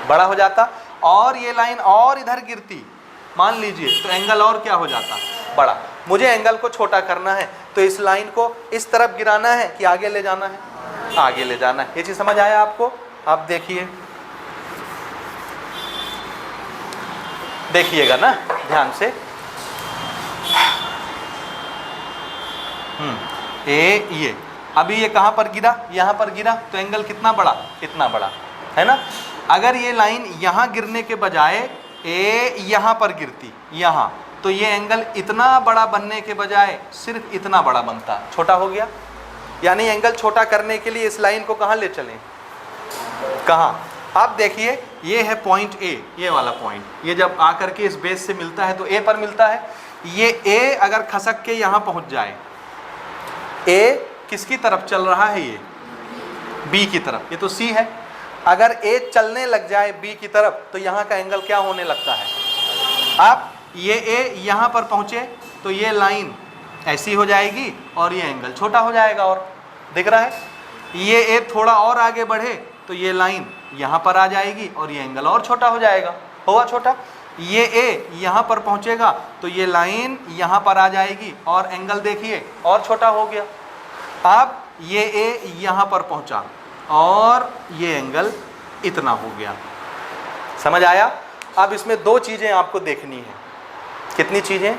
Speaker 1: बड़ा हो जाता। और ये लाइन और इधर गिरती मान लीजिए, तो एंगल और क्या हो जाता? बड़ा। मुझे एंगल को छोटा करना है, तो इस लाइन को इस तरफ गिराना है कि आगे ले जाना है? आगे ले जाना है। ये चीज समझ आया आपको? आप देखिए, देखिएगा ना ध्यान से। ये अभी ये कहां पर गिरा? यहां पर गिरा, तो एंगल कितना बड़ा? इतना बड़ा, है ना? अगर ये लाइन यहां गिरने के बजाय यहां पर गिरती, यहां, तो ये एंगल इतना बड़ा बनने के बजाय सिर्फ इतना बड़ा बनता, छोटा हो गया। यानी एंगल छोटा करने के लिए इस लाइन को कहां ले चलें? कहां? आप देखिए, ये है पॉइंट ए, ये वाला पॉइंट, ये जब आकर के इस बेस से मिलता है तो ए पर मिलता है। ये ए अगर खसक के यहां पहुंच जाए, ए किसकी तरफ चल रहा है? ये बी की तरफ। ये तो सी है। अगर ए चलने लग जाए बी की तरफ, तो यहाँ का एंगल क्या होने लगता है? अब ये ए यहाँ पर पहुँचे तो ये लाइन ऐसी हो जाएगी और ये एंगल छोटा हो जाएगा। और दिख रहा है, ये ए थोड़ा और आगे बढ़े तो ये लाइन यहाँ पर आ जाएगी और ये एंगल और छोटा हो जाएगा। हुआ छोटा। ये ए यहाँ पर पहुँचेगा तो ये लाइन यहाँ पर आ जाएगी और एंगल देखिए और छोटा हो गया। अब ये ए यहाँ पर पहुँचा और ये एंगल इतना हो गया। समझ आया? अब इसमें दो चीज़ें आपको देखनी है। कितनी चीज़ें?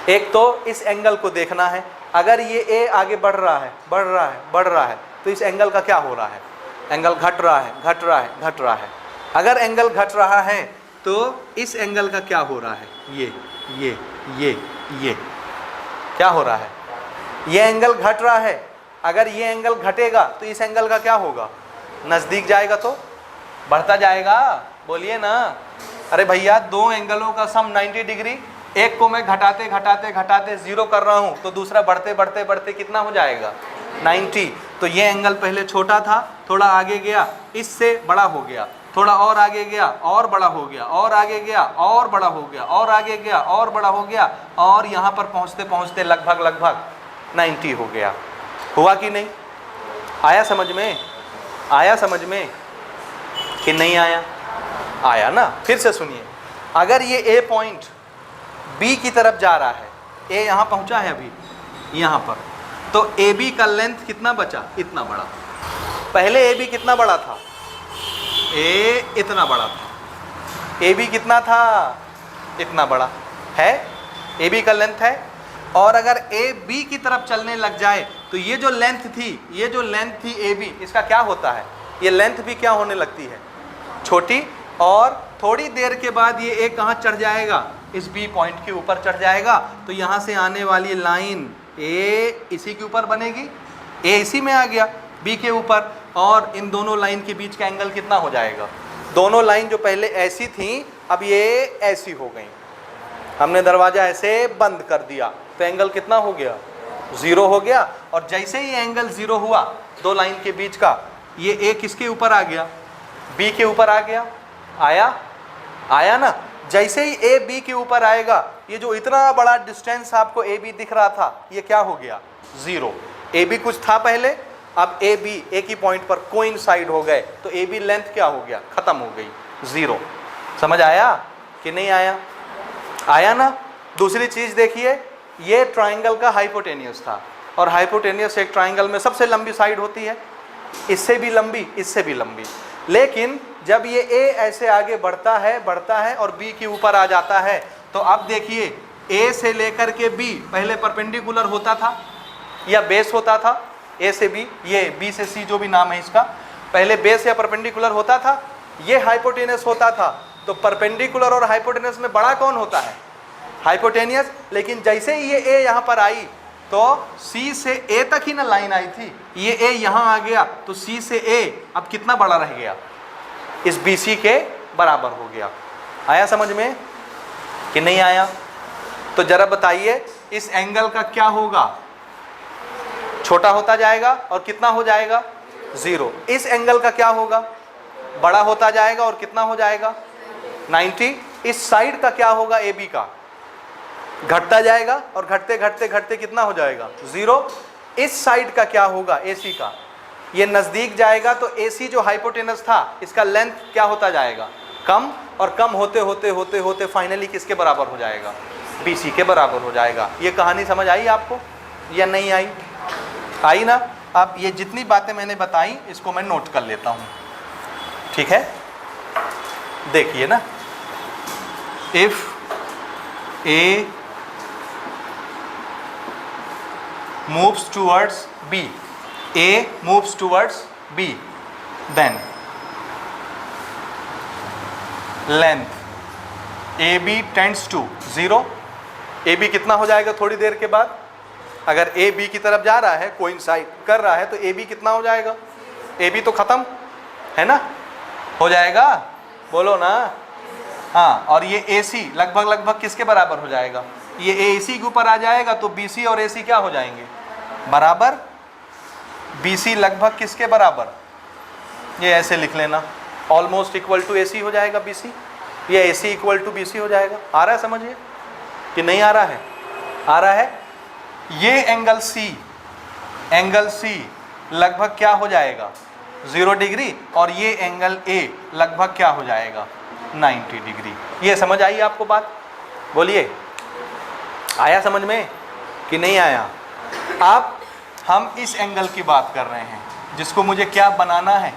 Speaker 1: एक तो इस एंगल को देखना है। अगर ये ए आगे बढ़ रहा है, बढ़ रहा है, बढ़ रहा है, तो इस एंगल का क्या हो रहा है? एंगल घट रहा है, घट रहा है, घट रहा है। अगर एंगल घट रहा है तो इस एंगल का क्या हो रहा है? ये क्या हो रहा है? ये एंगल घट रहा है। अगर ये एंगल घटेगा तो इस एंगल का क्या होगा? नज़दीक जाएगा तो बढ़ता जाएगा। बोलिए ना। अरे भैया, दो एंगलों का सम 90 डिग्री, एक को मैं घटाते घटाते घटाते 0 कर रहा हूँ तो दूसरा बढ़ते बढ़ते बढ़ते कितना हो जाएगा? 90। तो ये एंगल पहले छोटा था, थोड़ा आगे गया, इससे बड़ा हो गया, थोड़ा और आगे गया और बड़ा हो गया, और आगे गया और बड़ा हो गया, और आगे गया और बड़ा हो गया, और यहाँ पर पहुँचते पहुँचते लगभग 90 हो गया। हुआ कि नहीं? आया समझ में? आया समझ में कि नहीं आया? आया ना। फिर से सुनिए, अगर ये ए पॉइंट बी की तरफ जा रहा है, ए यहाँ पहुँचा है अभी यहाँ पर, तो ए बी का लेंथ कितना बचा? इतना बड़ा। पहले ए बी कितना बड़ा था? ए इतना बड़ा था। ए बी कितना था? इतना बड़ा है। ए बी का लेंथ है। और अगर ए बी की तरफ चलने लग जाए तो ये जो लेंथ थी ए बी, इसका क्या होता है? ये लेंथ भी क्या होने लगती है, छोटी, और थोड़ी देर के बाद ये ए कहाँ चढ़ जाएगा, इस बी पॉइंट के ऊपर चढ़ जाएगा। तो यहाँ से आने वाली लाइन ए इसी के ऊपर बनेगी, ए इसी में आ गया बी के ऊपर, और इन दोनों लाइन के बीच का एंगल कितना हो जाएगा, दोनों लाइन जो पहले ऐसी थी अब ये ऐसी हो गई, हमने दरवाजा ऐसे बंद कर दिया तो एंगल कितना हो गया, 0 हो गया। और जैसे ही एंगल 0 हुआ दो लाइन के बीच का, ये ए किसके ऊपर आ गया, बी के ऊपर आ गया, आया ना। जैसे ही ए बी के ऊपर आएगा, ये जो इतना बड़ा डिस्टेंस आपको ए बी दिख रहा था ये क्या हो गया, 0। ए बी कुछ था पहले, अब ए बी एक ही पॉइंट पर कोइंसाइड हो गए तो ए बी लेंथ क्या हो गया, खत्म हो गई, 0। समझ आया कि नहीं आया, आया ना। दूसरी चीज देखिए, ये ट्राइंगल का हाइपोटेनियस था, और हाइपोटेनियस एक ट्राइंगल में सबसे लंबी साइड होती है, इससे भी लंबी, इससे भी लंबी। लेकिन जब ये ए ऐसे आगे बढ़ता है और बी के ऊपर आ जाता है, तो अब देखिए ए से लेकर के बी पहले परपेंडिकुलर होता था या बेस होता था, ए से बी, ये बी से सी जो भी नाम है इसका, पहले बेस या परपेंडिकुलर होता था, ये हाइपोटेनियस होता था। तो परपेंडिकुलर और हाइपोटेनियस में बड़ा कौन होता है, हाइपोटेनियस। लेकिन जैसे ही ये ए यहाँ पर आई तो सी से ए तक ही ना लाइन आई थी, ये ए यहाँ आ गया तो सी से ए अब कितना बड़ा रह गया, इस बी सी के बराबर हो गया। आया समझ में कि नहीं आया। तो जरा बताइए इस एंगल का क्या होगा, छोटा होता जाएगा और कितना हो जाएगा, 0। इस एंगल का क्या होगा, बड़ा होता जाएगा और कितना हो जाएगा, 90। इस साइड का क्या होगा, ए बी का, घटता जाएगा और घटते घटते घटते कितना हो जाएगा, 0। इस साइड का क्या होगा, ए सी का, ये नज़दीक जाएगा तो ए सी जो हाइपोटेनस था इसका लेंथ क्या होता जाएगा, कम, और कम होते होते होते होते फाइनली किसके बराबर हो जाएगा, बी सी के बराबर हो जाएगा। ये कहानी समझ आई आपको या नहीं आई, आई ना। अब ये जितनी बातें मैंने बताई इसको मैं नोट कर लेता हूँ, ठीक है। देखिए ना, if A moves towards B, A moves towards B, then length AB tends to 0। AB कितना हो जाएगा थोड़ी देर के बाद, अगर A B की तरफ जा रहा है, कोइंसाइड कर रहा है, तो AB कितना हो जाएगा, AB तो खत्म है ना, हो जाएगा, बोलो ना, हाँ। और ये AC लगभग लगभग किसके बराबर हो जाएगा, ये AC के ऊपर आ जाएगा तो BC और AC क्या हो जाएंगे, बराबर। BC लगभग किसके बराबर, ये ऐसे लिख लेना, ऑलमोस्ट इक्वल टू AC हो जाएगा BC, ये AC इक्वल टू BC हो जाएगा। आ रहा है समझिए कि नहीं आ रहा है, आ रहा है। ये एंगल C लगभग क्या हो जाएगा, 0 डिग्री, और ये एंगल A लगभग क्या हो जाएगा, 90 डिग्री। ये समझ आई आपको बात, बोलिए आया समझ में कि नहीं आया। अब हम इस एंगल की बात कर रहे हैं जिसको मुझे क्या बनाना है,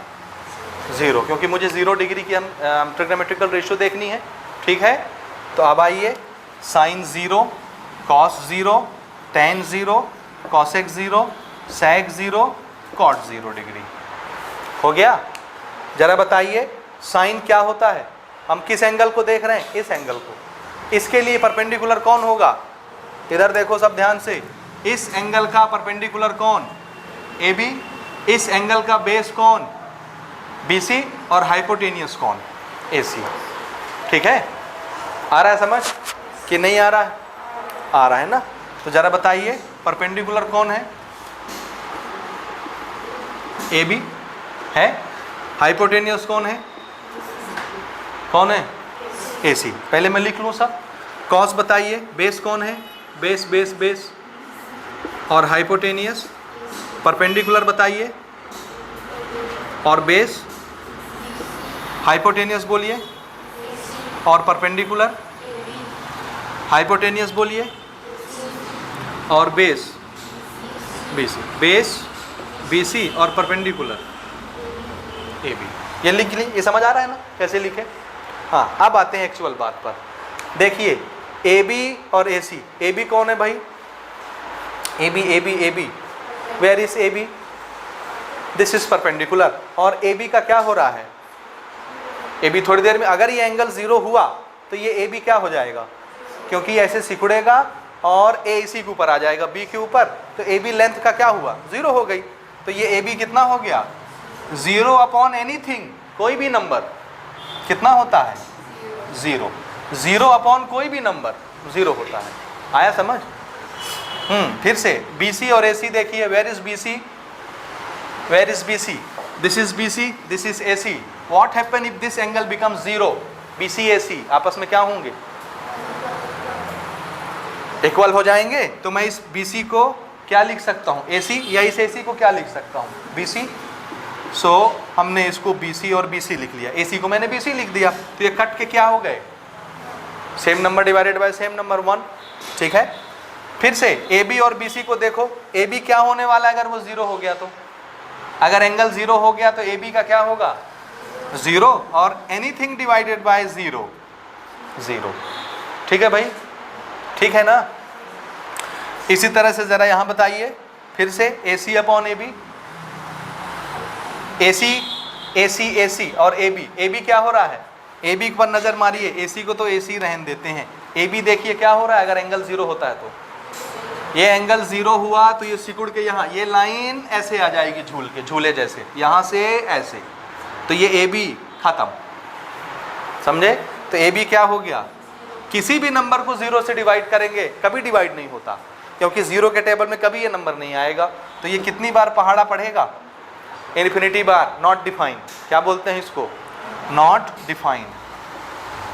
Speaker 1: 0, क्योंकि मुझे 0 डिग्री की हम ट्रिग्नोमेट्रिकल रेशियो देखनी है, ठीक है। तो अब आइए, साइन 0, कॉस 0, टेन 0, कॉसेक 0, सेक 0, कॉट 0 डिग्री हो गया। जरा बताइए साइन क्या होता है, हम किस एंगल को देख रहे हैं, इस एंगल को। इसके लिए परपेंडिकुलर कौन होगा, इधर देखो सब ध्यान से, इस एंगल का परपेंडिकुलर कौन, ए बी, इस एंगल का बेस कौन, बी सी, और हाइपोटेनियस कौन, ए सी, ठीक है। आ रहा है समझ कि नहीं आ रहा है, आ रहा है ना। तो जरा बताइए परपेंडिकुलर कौन है, ए बी है, हाइपोटेनियस कौन है, कौन है, ए सी। पहले मैं लिख लूँ सब, कॉस बताइए, बेस कौन है, बेस बेस बेस, और हाइपोटेनियस, परपेंडिकुलर बताइए, और बेस, हाइपोटेनियस बोलिए, और परपेंडिकुलर, हाइपोटेनियस बोलिए, और बेस, बीसी, बेस बीसी और परपेंडिकुलर ए बी। ये लिख ली, ये समझ आ रहा है ना कैसे लिखे। हाँ, अब आते हैं एक्चुअल बात पर। देखिए ए बी और ए सी, ए बी कौन है भाई, A B A B A B, where is A B, this is perpendicular. और ए बी का क्या हो रहा है, ए बी थोड़ी देर में अगर ये एंगल 0 हुआ तो ये ए बी क्या हो जाएगा, क्योंकि ये ऐसे सिकुड़ेगा और ए इसी के ऊपर आ जाएगा बी के ऊपर, तो ए बी लेंथ का क्या हुआ 0 हो गई। तो ये ए बी कितना हो गया 0 अपॉन एनीथिंग, कोई भी नंबर कितना होता है 0, 0 अपॉन कोई भी नंबर 0 होता है। आया समझ? फिर से BC और AC देखिए, where is BC, where is BC, this is BC, this is AC। What happen if this angle becomes 0, BC AC आपस में क्या होंगे, इक्वल हो जाएंगे। तो मैं इस BC को क्या लिख सकता हूँ AC, या इस AC को क्या लिख सकता हूँ BC। सो हमने इसको BC और BC लिख लिया, AC को मैंने BC लिख दिया, तो ये कट के क्या हो गए, same number divided by same number 1। ठीक है, फिर से AB और BC को देखो, AB क्या होने वाला है अगर वो 0 हो गया, तो अगर एंगल 0 हो गया तो AB का क्या होगा 0, और एनीथिंग डिवाइडेड बाय 0 0। ठीक है भाई, ठीक है ना। इसी तरह से जरा यहां बताइए फिर से AC अपॉन AB, AC और AB क्या हो रहा है, AB पर नजर मारिए, AC को तो AC रहने देते हैं, AB देखिए क्या हो रहा है अगर एंगल 0 होता है, तो ये एंगल 0 हुआ तो ये सिकुड़ के यहाँ ये लाइन ऐसे आ जाएगी झूल के, झूले जैसे यहाँ से ऐसे, तो ये AB खत्म, समझे। तो AB क्या हो गया, किसी भी नंबर को 0 से डिवाइड करेंगे कभी डिवाइड नहीं होता, क्योंकि 0 के टेबल में कभी ये नंबर नहीं आएगा। तो ये कितनी बार पहाड़ा पढ़ेगा, इन्फिनिटी बार, नॉट डिफाइन, क्या बोलते हैं इसको, not define,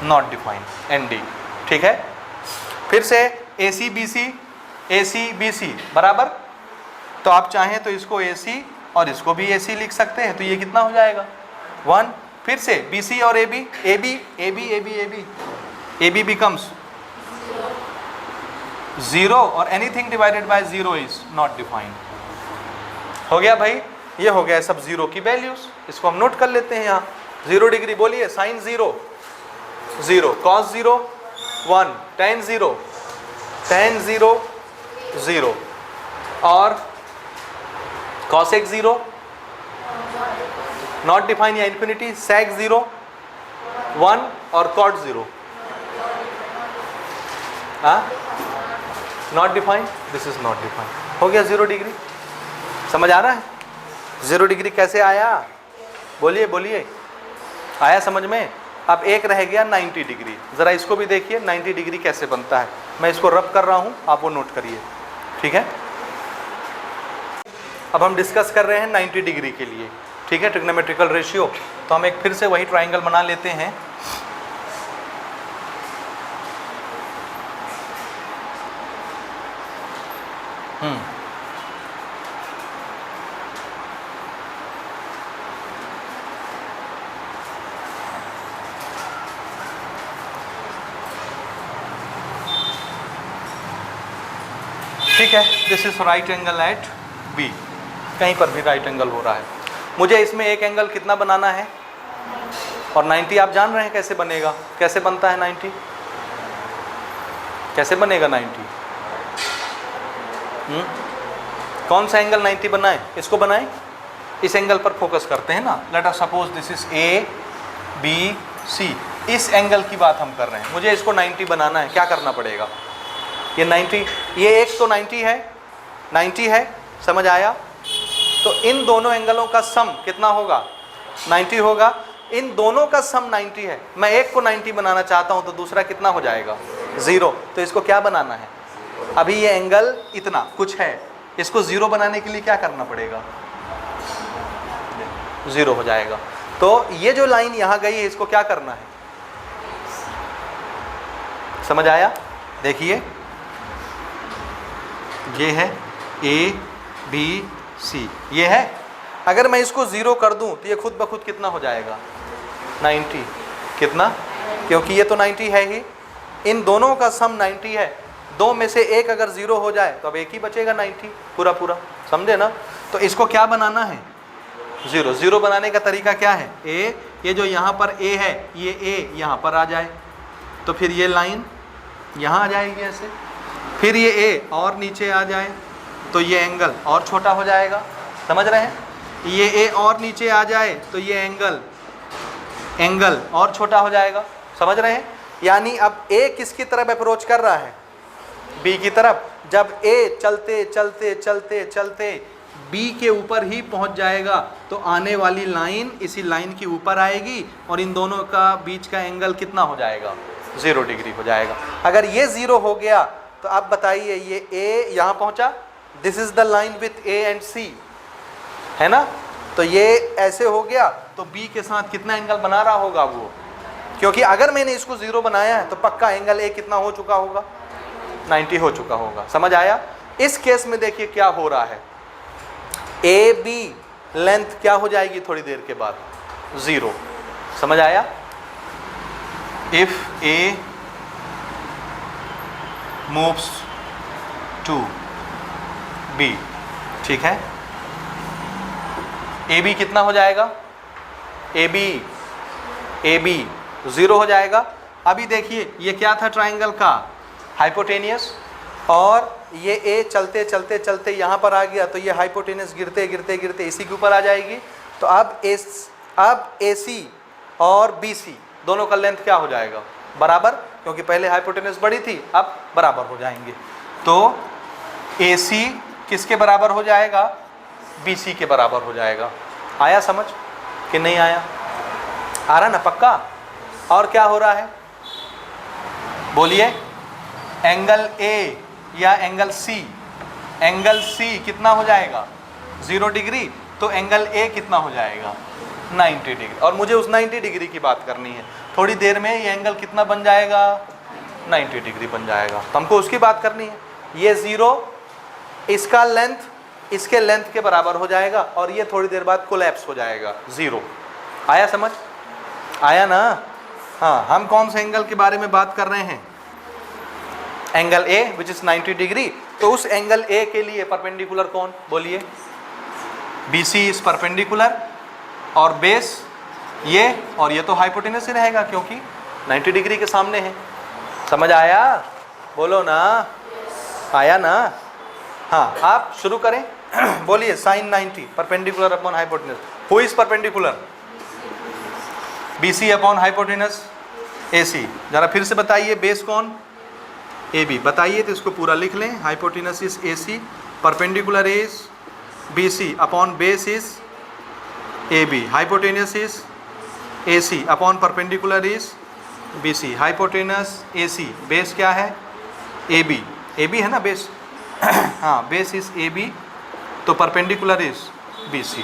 Speaker 1: not define, ND। ठीक है, फिर से AC BC बराबर, तो आप चाहें तो इसको AC और इसको भी AC लिख सकते हैं, तो ये कितना हो जाएगा 1। फिर से BC और AB becomes 0 और anything divided by 0 is not defined. हो गया भाई, ये हो गया सब 0 की वैल्यूज, इसको हम नोट कर लेते हैं यहाँ। 0 डिग्री बोलिए, साइन 0 0, कॉस 0 1, tan 0 0 और cosec 0 नॉट डिफाइन या इन्फिनिटी, sec 0 1 और cot 0 not define, this is not define. हो गया 0 डिग्री, समझ आ रहा है 0 डिग्री कैसे आया, बोलिए बोलिए, आया समझ में। अब एक रह गया 90 डिग्री, ज़रा इसको भी देखिए 90 डिग्री कैसे बनता है, मैं इसको रब कर रहा हूँ, आप वो नोट करिए। ठीक है, अब हम डिस्कस कर रहे हैं 90 डिग्री के लिए, ठीक है, ट्रिग्नोमेट्रिकल रेशियो। तो हम एक फिर से वही ट्राइंगल बना लेते हैं। ठीक है, this is right angle at B, कहीं पर भी राइट एंगल हो रहा है। मुझे इसमें एक एंगल कितना बनाना है, और 90 आप जान रहे हैं कैसे बनेगा, कैसे बनता है 90, कैसे बनेगा 90, कौन सा एंगल 90 बनाए, इसको बनाएं, इस एंगल पर फोकस करते हैं ना। Let us suppose this is ABC, इस एंगल की बात हम कर रहे हैं, मुझे इसको 90 बनाना है, क्या करना पड़ेगा, ये 90, ये एक तो 90 है, समझ आया। तो इन दोनों एंगलों का सम कितना होगा 90 होगा, इन दोनों का सम 90 है, मैं एक को 90 बनाना चाहता हूं तो दूसरा कितना हो जाएगा 0। तो इसको क्या बनाना है, अभी ये एंगल इतना कुछ है, इसको 0 बनाने के लिए क्या करना पड़ेगा, 0 हो जाएगा। तो ये जो लाइन यहां गई है इसको क्या करना है, समझ आया। देखिए ये है ABC, ये है, अगर मैं इसको 0 कर दूं तो ये खुद ब खुद कितना हो जाएगा 90, कितना, क्योंकि ये तो 90 है ही, इन दोनों का सम 90 है, दो में से एक अगर 0 हो जाए तो अब एक ही बचेगा 90 पूरा पूरा, समझे ना। तो इसको क्या बनाना है 0 बनाने का तरीका क्या है, ये जो यहाँ पर A है, ये A यहाँ पर आ जाए, तो फिर ये लाइन यहाँ आ जाएगी ऐसे, फिर ये A और नीचे आ जाए, तो ये एंगल और छोटा हो जाएगा, समझ रहे हैं। ये ए और नीचे आ जाए तो ये एंगल और छोटा हो जाएगा। समझ रहे हैं? यानी अब ए किसकी तरफ अप्रोच कर रहा है? बी की तरफ। जब ए चलते चलते चलते चलते बी के ऊपर ही पहुंच जाएगा तो आने वाली लाइन इसी लाइन के ऊपर आएगी और इन दोनों का बीच का एंगल कितना हो जाएगा? 0 डिग्री हो जाएगा। अगर ये 0 हो गया तो आप बताइए, ये ए यहाँ पहुंचा, this is the line with A and C, है ना? तो ये ऐसे हो गया तो बी के साथ कितना एंगल बना रहा होगा वो? क्योंकि अगर मैंने इसको 0 बनाया है तो पक्का एंगल ए कितना हो चुका होगा? 90 हो चुका होगा। समझ आया? इस केस में देखिए क्या हो रहा है, ए बी लेंथ क्या हो जाएगी थोड़ी देर के बाद? 0। समझ आया? If A moves to B, ठीक है, ए बी कितना हो जाएगा? ए बी 0 हो जाएगा। अभी देखिए ये क्या था ट्राइंगल का? हाइपोटेनियस। और ये ए चलते चलते चलते यहाँ पर आ गया तो ये हाइपोटेनियस गिरते गिरते गिरते इसी के ऊपर आ जाएगी। तो अब ए सी और बी सी दोनों का लेंथ क्या हो जाएगा? बराबर, क्योंकि पहले हाइपोटेनियस बड़ी थी, अब बराबर हो जाएंगे। तो ए सी किसके बराबर हो जाएगा? बी सी के बराबर हो जाएगा। आया समझ कि नहीं आया? आ रहा ना पक्का? और क्या हो रहा है बोलिए? एंगल ए या एंगल सी कितना हो जाएगा? 0 डिग्री। तो एंगल ए कितना हो जाएगा? 90 डिग्री। और मुझे उस 90 डिग्री की बात करनी है। थोड़ी देर में ये एंगल कितना बन जाएगा? 90 डिग्री बन जाएगा। तो हमको उसकी बात करनी है। ये 0 इसका लेंथ इसके लेंथ के बराबर हो जाएगा और ये थोड़ी देर बाद कोलैप्स हो जाएगा 0। आया समझ? आया ना? हाँ, हम कौन से एंगल के बारे में बात कर रहे हैं? Angle A which is 90 degree. तो उस एंगल ए के लिए परपेंडिकुलर कौन? बोलिए। बी सी इज परपेंडिकुलर और बेस ये, और ये तो हाइपोटेनस ही रहेगा क्योंकि 90 डिग्री के सामने है। समझ आया? बोलो ना। आया ना? हाँ, आप शुरू करें। बोलिए। Sine 90 perpendicular upon hypotenuse. Who is perpendicular? B C upon hypotenuse A C. जरा फिर से बताइए, बेस कौन? A B. बताइए तो इसको पूरा लिख लें। Hypotenuse is A C, perpendicular is B C upon base is A B. Hypotenuse is A C upon perpendicular is B C. Hypotenuse A C, base क्या है? ए बी। ए बी है ना बेस? हाँ, बेस इज ए बी, तो perpendicular is B सी।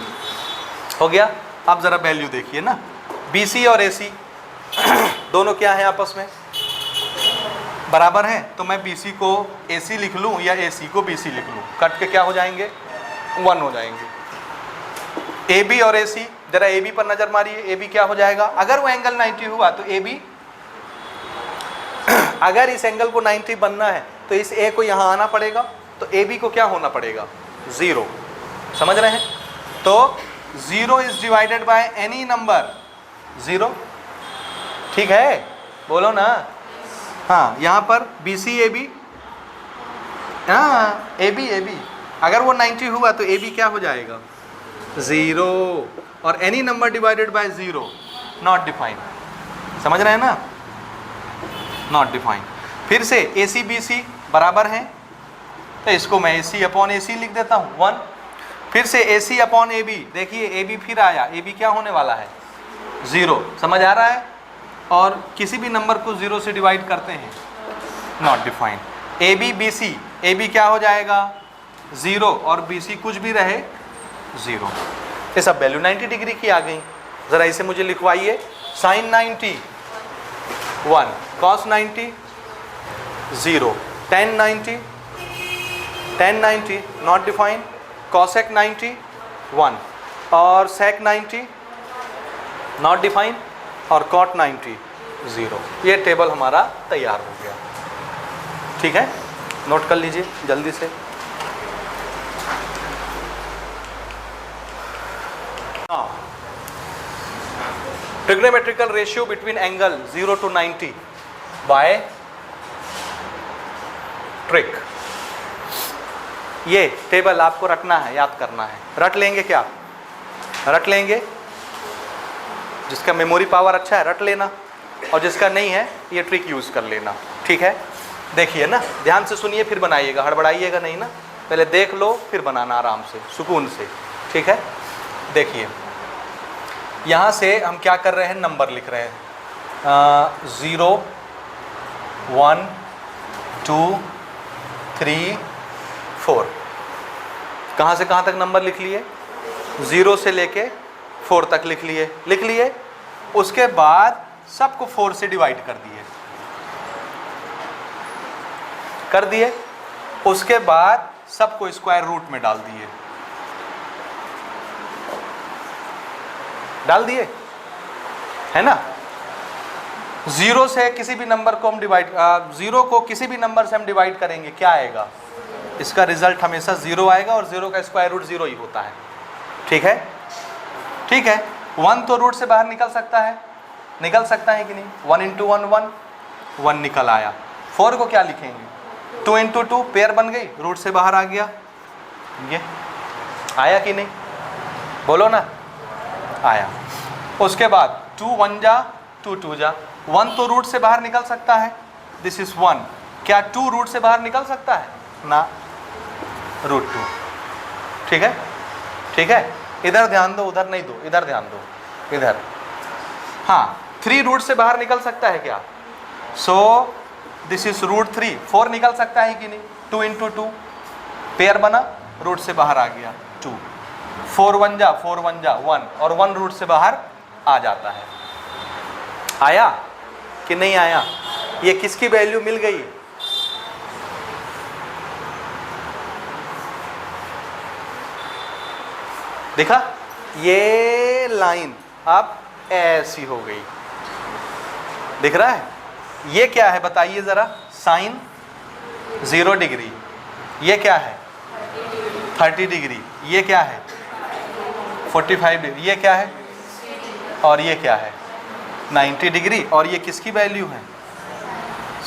Speaker 1: हो गया? अब ज़रा वैल्यू देखिए ना, बी सी और ए सी दोनों क्या है आपस में? बराबर हैं। तो मैं बी सी को ए सी लिख लूँ या ए सी को बी सी लिख लूँ, कट के क्या हो जाएंगे? 1 हो जाएंगे। ए बी और ए सी, जरा ए बी पर नज़र मारिए। ए बी क्या हो जाएगा? अगर वो एंगल 90 हुआ तो ए बी, अगर इस एंगल को 90 बनना है तो इस ए को यहाँ आना पड़ेगा, तो ए बी को क्या होना पड़ेगा? 0। समझ रहे हैं? तो 0 is divided by any number 0। ठीक है? बोलो ना। हाँ, यहाँ पर बी सी ए बी, हाँ ए बी, अगर वो 90 हुआ तो ए बी क्या हो जाएगा? 0। और any number divided by 0 not defined. समझ रहे हैं ना? Not defined. फिर से ए सी बी सी बराबर हैं, तो इसको मैं ए सी अपॉन ए सी लिख देता हूँ 1। फिर से ए सी अपॉन ए बी, देखिए ए बी फिर आया, ए बी क्या होने वाला है? 0। समझ आ रहा है? और किसी भी नंबर को 0 से डिवाइड करते हैं, not defined. A B B C, A B क्या हो जाएगा? 0 और बी सी कुछ भी रहे 0। ये सब वैल्यू 90 डिग्री की आ गई। ज़रा इसे मुझे लिखवाइए। Sine 90 1, cos 90 0, tan 90 not defined, cosec 90 1, और सेक 90 नॉट डिफाइंड, और कॉट 90 0। ये टेबल हमारा तैयार हो गया। ठीक है? नोट कर लीजिए जल्दी से। Trigonometrical ratio between angle 0 to 90 by trick. ये टेबल आपको रटना है, याद करना है। रट लेंगे क्या? रट लेंगे, जिसका मेमोरी पावर अच्छा है रट लेना, और जिसका नहीं है ये ट्रिक यूज़ कर लेना। ठीक है, देखिए ना, ध्यान से सुनिए फिर बनाइएगा, हड़बड़ाइएगा नहीं ना, पहले देख लो फिर बनाना आराम से सुकून से। ठीक है, देखिए यहाँ से हम क्या कर रहे हैं, नंबर लिख रहे हैं 0 1 2 3 4। कहाँ से कहाँ तक नंबर लिख लिए, 0 से लेके 4 तक लिख लिए। उसके बाद सबको 4 से डिवाइड कर दिए। उसके बाद सबको स्क्वायर रूट में डाल दिए, है ना। 0 से किसी भी नंबर को हम ज़ीरो को किसी भी नंबर से हम डिवाइड करेंगे, क्या आएगा, इसका रिजल्ट हमेशा 0 आएगा, और 0 का स्क्वायर रूट 0 ही होता है। ठीक है, 1 तो रूट से बाहर निकल सकता है कि नहीं, 1 इंटू 1 1 निकल आया। 4 को क्या लिखेंगे, 2 इंटू 2 पेयर बन गई, रूट से बाहर आ गया, ये आया कि नहीं, बोलो ना, आया। उसके बाद 2 1 जा 2 2 जा, 1 तो रूट से बाहर निकल सकता है, दिस इज 1। क्या 2 रूट से बाहर निकल सकता है ना, रूट 2। ठीक है, इधर ध्यान दो, उधर नहीं दो, इधर ध्यान दो, इधर। हाँ, 3 रूट से बाहर निकल सकता है क्या, सो दिस इज रूट 3। 4 निकल सकता है कि नहीं, 2 इंटू 2 पेयर बना, रूट से बाहर आ गया 2। 4 1 जा 1, और 1 रूट से बाहर आ जाता है। आया कि नहीं आया, ये किसकी वैल्यू मिल गई, देखा, ये लाइन अब ऐसी हो गई, दिख रहा है। ये क्या है बताइए ज़रा, साइन 0 डिग्री, ये क्या है 30 डिग्री, ये क्या है 45 डिग्री, ये क्या है, और ये क्या है 90 डिग्री, और ये किसकी वैल्यू है,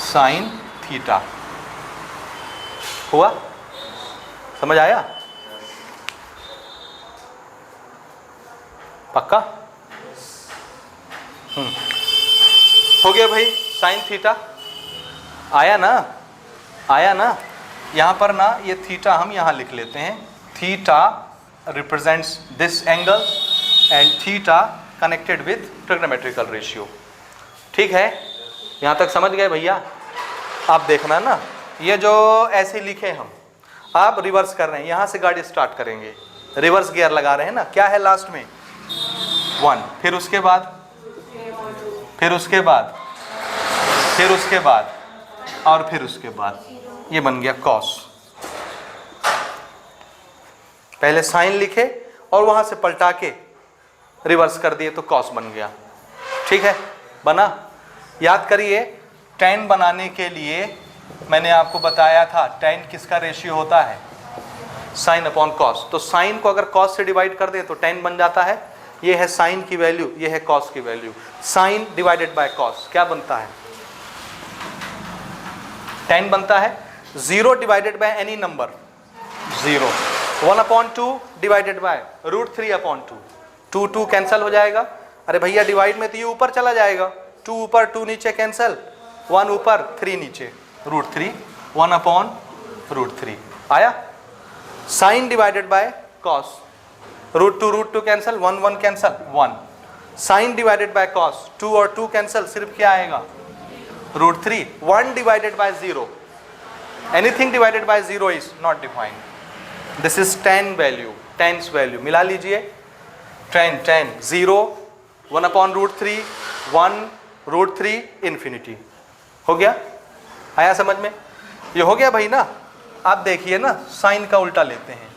Speaker 1: साइन थीटा। हुआ, समझ आया, पक्का। हो गया भाई, साइन थीटा आया ना। यहाँ पर ना ये थीटा हम यहाँ लिख लेते हैं, theta represents this angle and theta connected with trigonometrical ratio. ठीक है, यहाँ तक समझ गए भैया। आप देखना ना, ये जो ऐसे लिखे हम, आप रिवर्स कर रहे हैं, यहाँ से गाड़ी स्टार्ट करेंगे, रिवर्स गियर लगा रहे हैं ना, क्या है लास्ट में 1, फिर उसके बाद और फिर उसके बाद, ये बन गया कॉस। पहले साइन लिखे और वहां से पलटा के रिवर्स कर दिए तो कॉस बन गया। ठीक है, बना। याद करिए, tan बनाने के लिए मैंने आपको बताया था tan किसका रेशियो होता है, साइन अपॉन कॉस। तो साइन को अगर कॉस से डिवाइड कर दे तो tan बन जाता है। ये है साइन की वैल्यू, ये है कॉस की वैल्यू। साइन डिवाइडेड बाय कॉस क्या बनता है, tan बनता है। 0 divided by any number 0, 1/2 divided by √3/2, 2 2 cancel हो जाएगा। अरे भैया डिवाइड में तो ये ऊपर चला जाएगा, 2 ऊपर 2 नीचे कैंसिल, 1 ऊपर 3 नीचे, √3, 1/√3 आया। Sine divided by cos, √2 cancel, 1 1 cancel 1। Sine divided by cos, 2 और 2 कैंसिल, सिर्फ क्या आएगा √3। 1 divided by 0, anything divided by 0 is not defined. This is tan value, tan's value मिला लीजिए, tan 0, 1/√3, 1 √3 इन्फिनिटी। हो गया, आया समझ में, ये हो गया भाई ना। आप देखिए ना, साइन का उल्टा लेते हैं,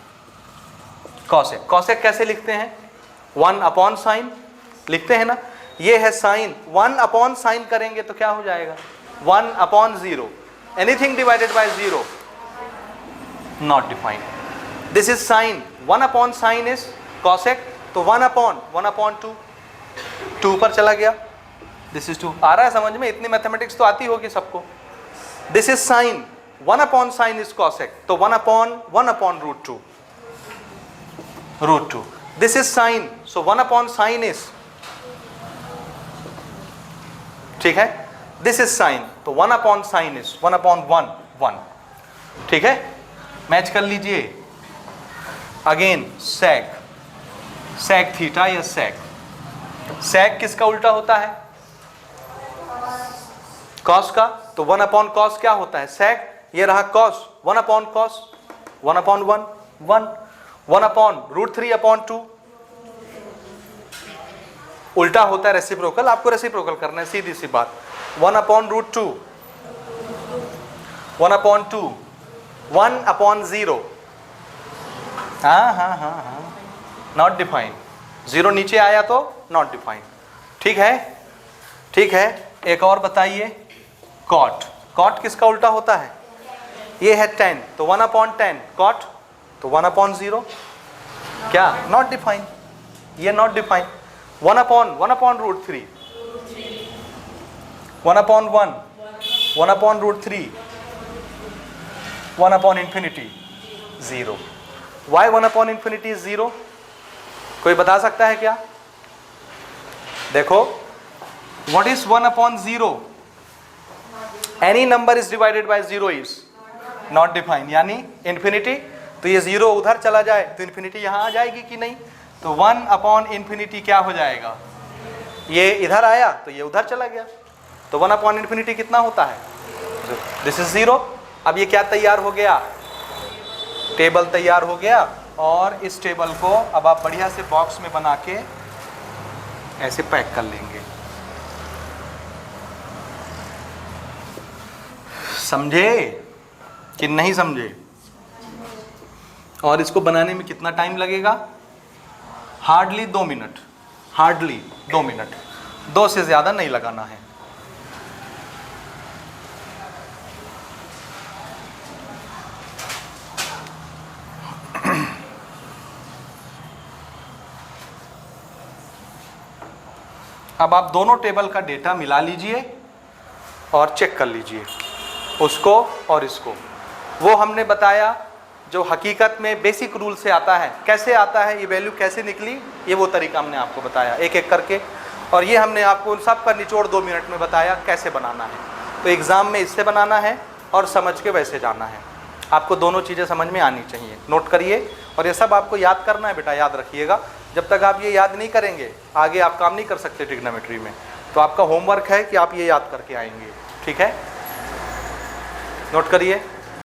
Speaker 1: कॉसेक। कॉसेक कैसे लिखते हैं, 1/sin लिखते हैं ना। ये है साइन, 1/sin करेंगे तो क्या हो जाएगा 1/0, anything divided by 0 not defined. This is sine, 1/sin is cosec, तो 1/2, 2 पर चला गया, दिस इज 2। आ रहा है समझ में, इतनी मैथमेटिक्स तो आती होगी सबको। This is sine, 1/sin is cosec, तो 1/√2, √2। This is sine, so 1 upon sine is, ठीक है, दिस इज साइन, तो 1 अपॉन साइन इज 1 अपॉन 1 1, ठीक है। मैच कर लीजिए। अगेन सेक, सेक थीटा या सेक, सेक किसका उल्टा होता है? कॉस का, तो 1 अपॉन कॉस क्या होता है? सेक। ये रहा cos, 1 upon cos 1 upon 1 1, 1 upon √3 upon 2, उल्टा होता है रेसिप्रोकल, आपको रेसिप्रोकल करना है, सीधी सी बात। 1 अपॉन √2, 1 अपॉन 2, 1 अपॉन 0, हाँ, नॉट डिफाइन, 0 नीचे आया तो नॉट डिफाइन, ठीक है, ठीक है। एक और बताइए, कॉट, कॉट किसका उल्टा होता है? ये है 10, तो 1 अपॉन 10 कॉट, तो 1 अपॉन 0, क्या? नॉट डिफाइन, ये not define. 1 upon √3, 1 upon 1, 1 upon √3, 1 upon infinity 0। Why 1 upon infinity 0? कोई बता सकता है क्या? देखो, what is 1 upon 0? Any number is divided by 0 is not define, यानी इंफिनिटी, तो ये 0 उधर चला जाए तो इंफिनिटी यहां आ जाएगी कि नहीं? तो 1 अपॉन इंफिनिटी क्या हो जाएगा? ये इधर आया तो ये उधर चला गया, तो 1 अपॉन इंफिनिटी कितना होता है? This is 0। अब ये क्या तैयार हो गया? टेबल तैयार हो गया, और इस टेबल को अब आप बढ़िया से बॉक्स में बना के ऐसे पैक कर लेंगे। समझे कि नहीं समझे? और इसको बनाने में कितना टाइम लगेगा? हार्डली 2 मिनट, हार्डली 2 मिनट, 2 से ज़्यादा नहीं लगाना है। अब आप दोनों टेबल का डेटा मिला लीजिए और चेक कर लीजिए, उसको और इसको। वो हमने बताया जो हकीकत में बेसिक रूल से आता है, कैसे आता है, ये वैल्यू कैसे निकली, ये वो तरीका हमने आपको बताया एक एक करके, और ये हमने आपको सब का निचोड़ 2 मिनट में बताया कैसे बनाना है। तो एग्ज़ाम में इससे बनाना है और समझ के वैसे जाना है। आपको दोनों चीज़ें समझ में आनी चाहिए, नोट करिए, और ये सब आपको याद करना है बेटा, याद रखिएगा। जब तक आप ये याद नहीं करेंगे आगे आप काम नहीं कर सकते ट्रिग्नोमेट्री में। तो आपका होमवर्क है कि आप ये याद करके आएंगे, ठीक है? नोट करिए।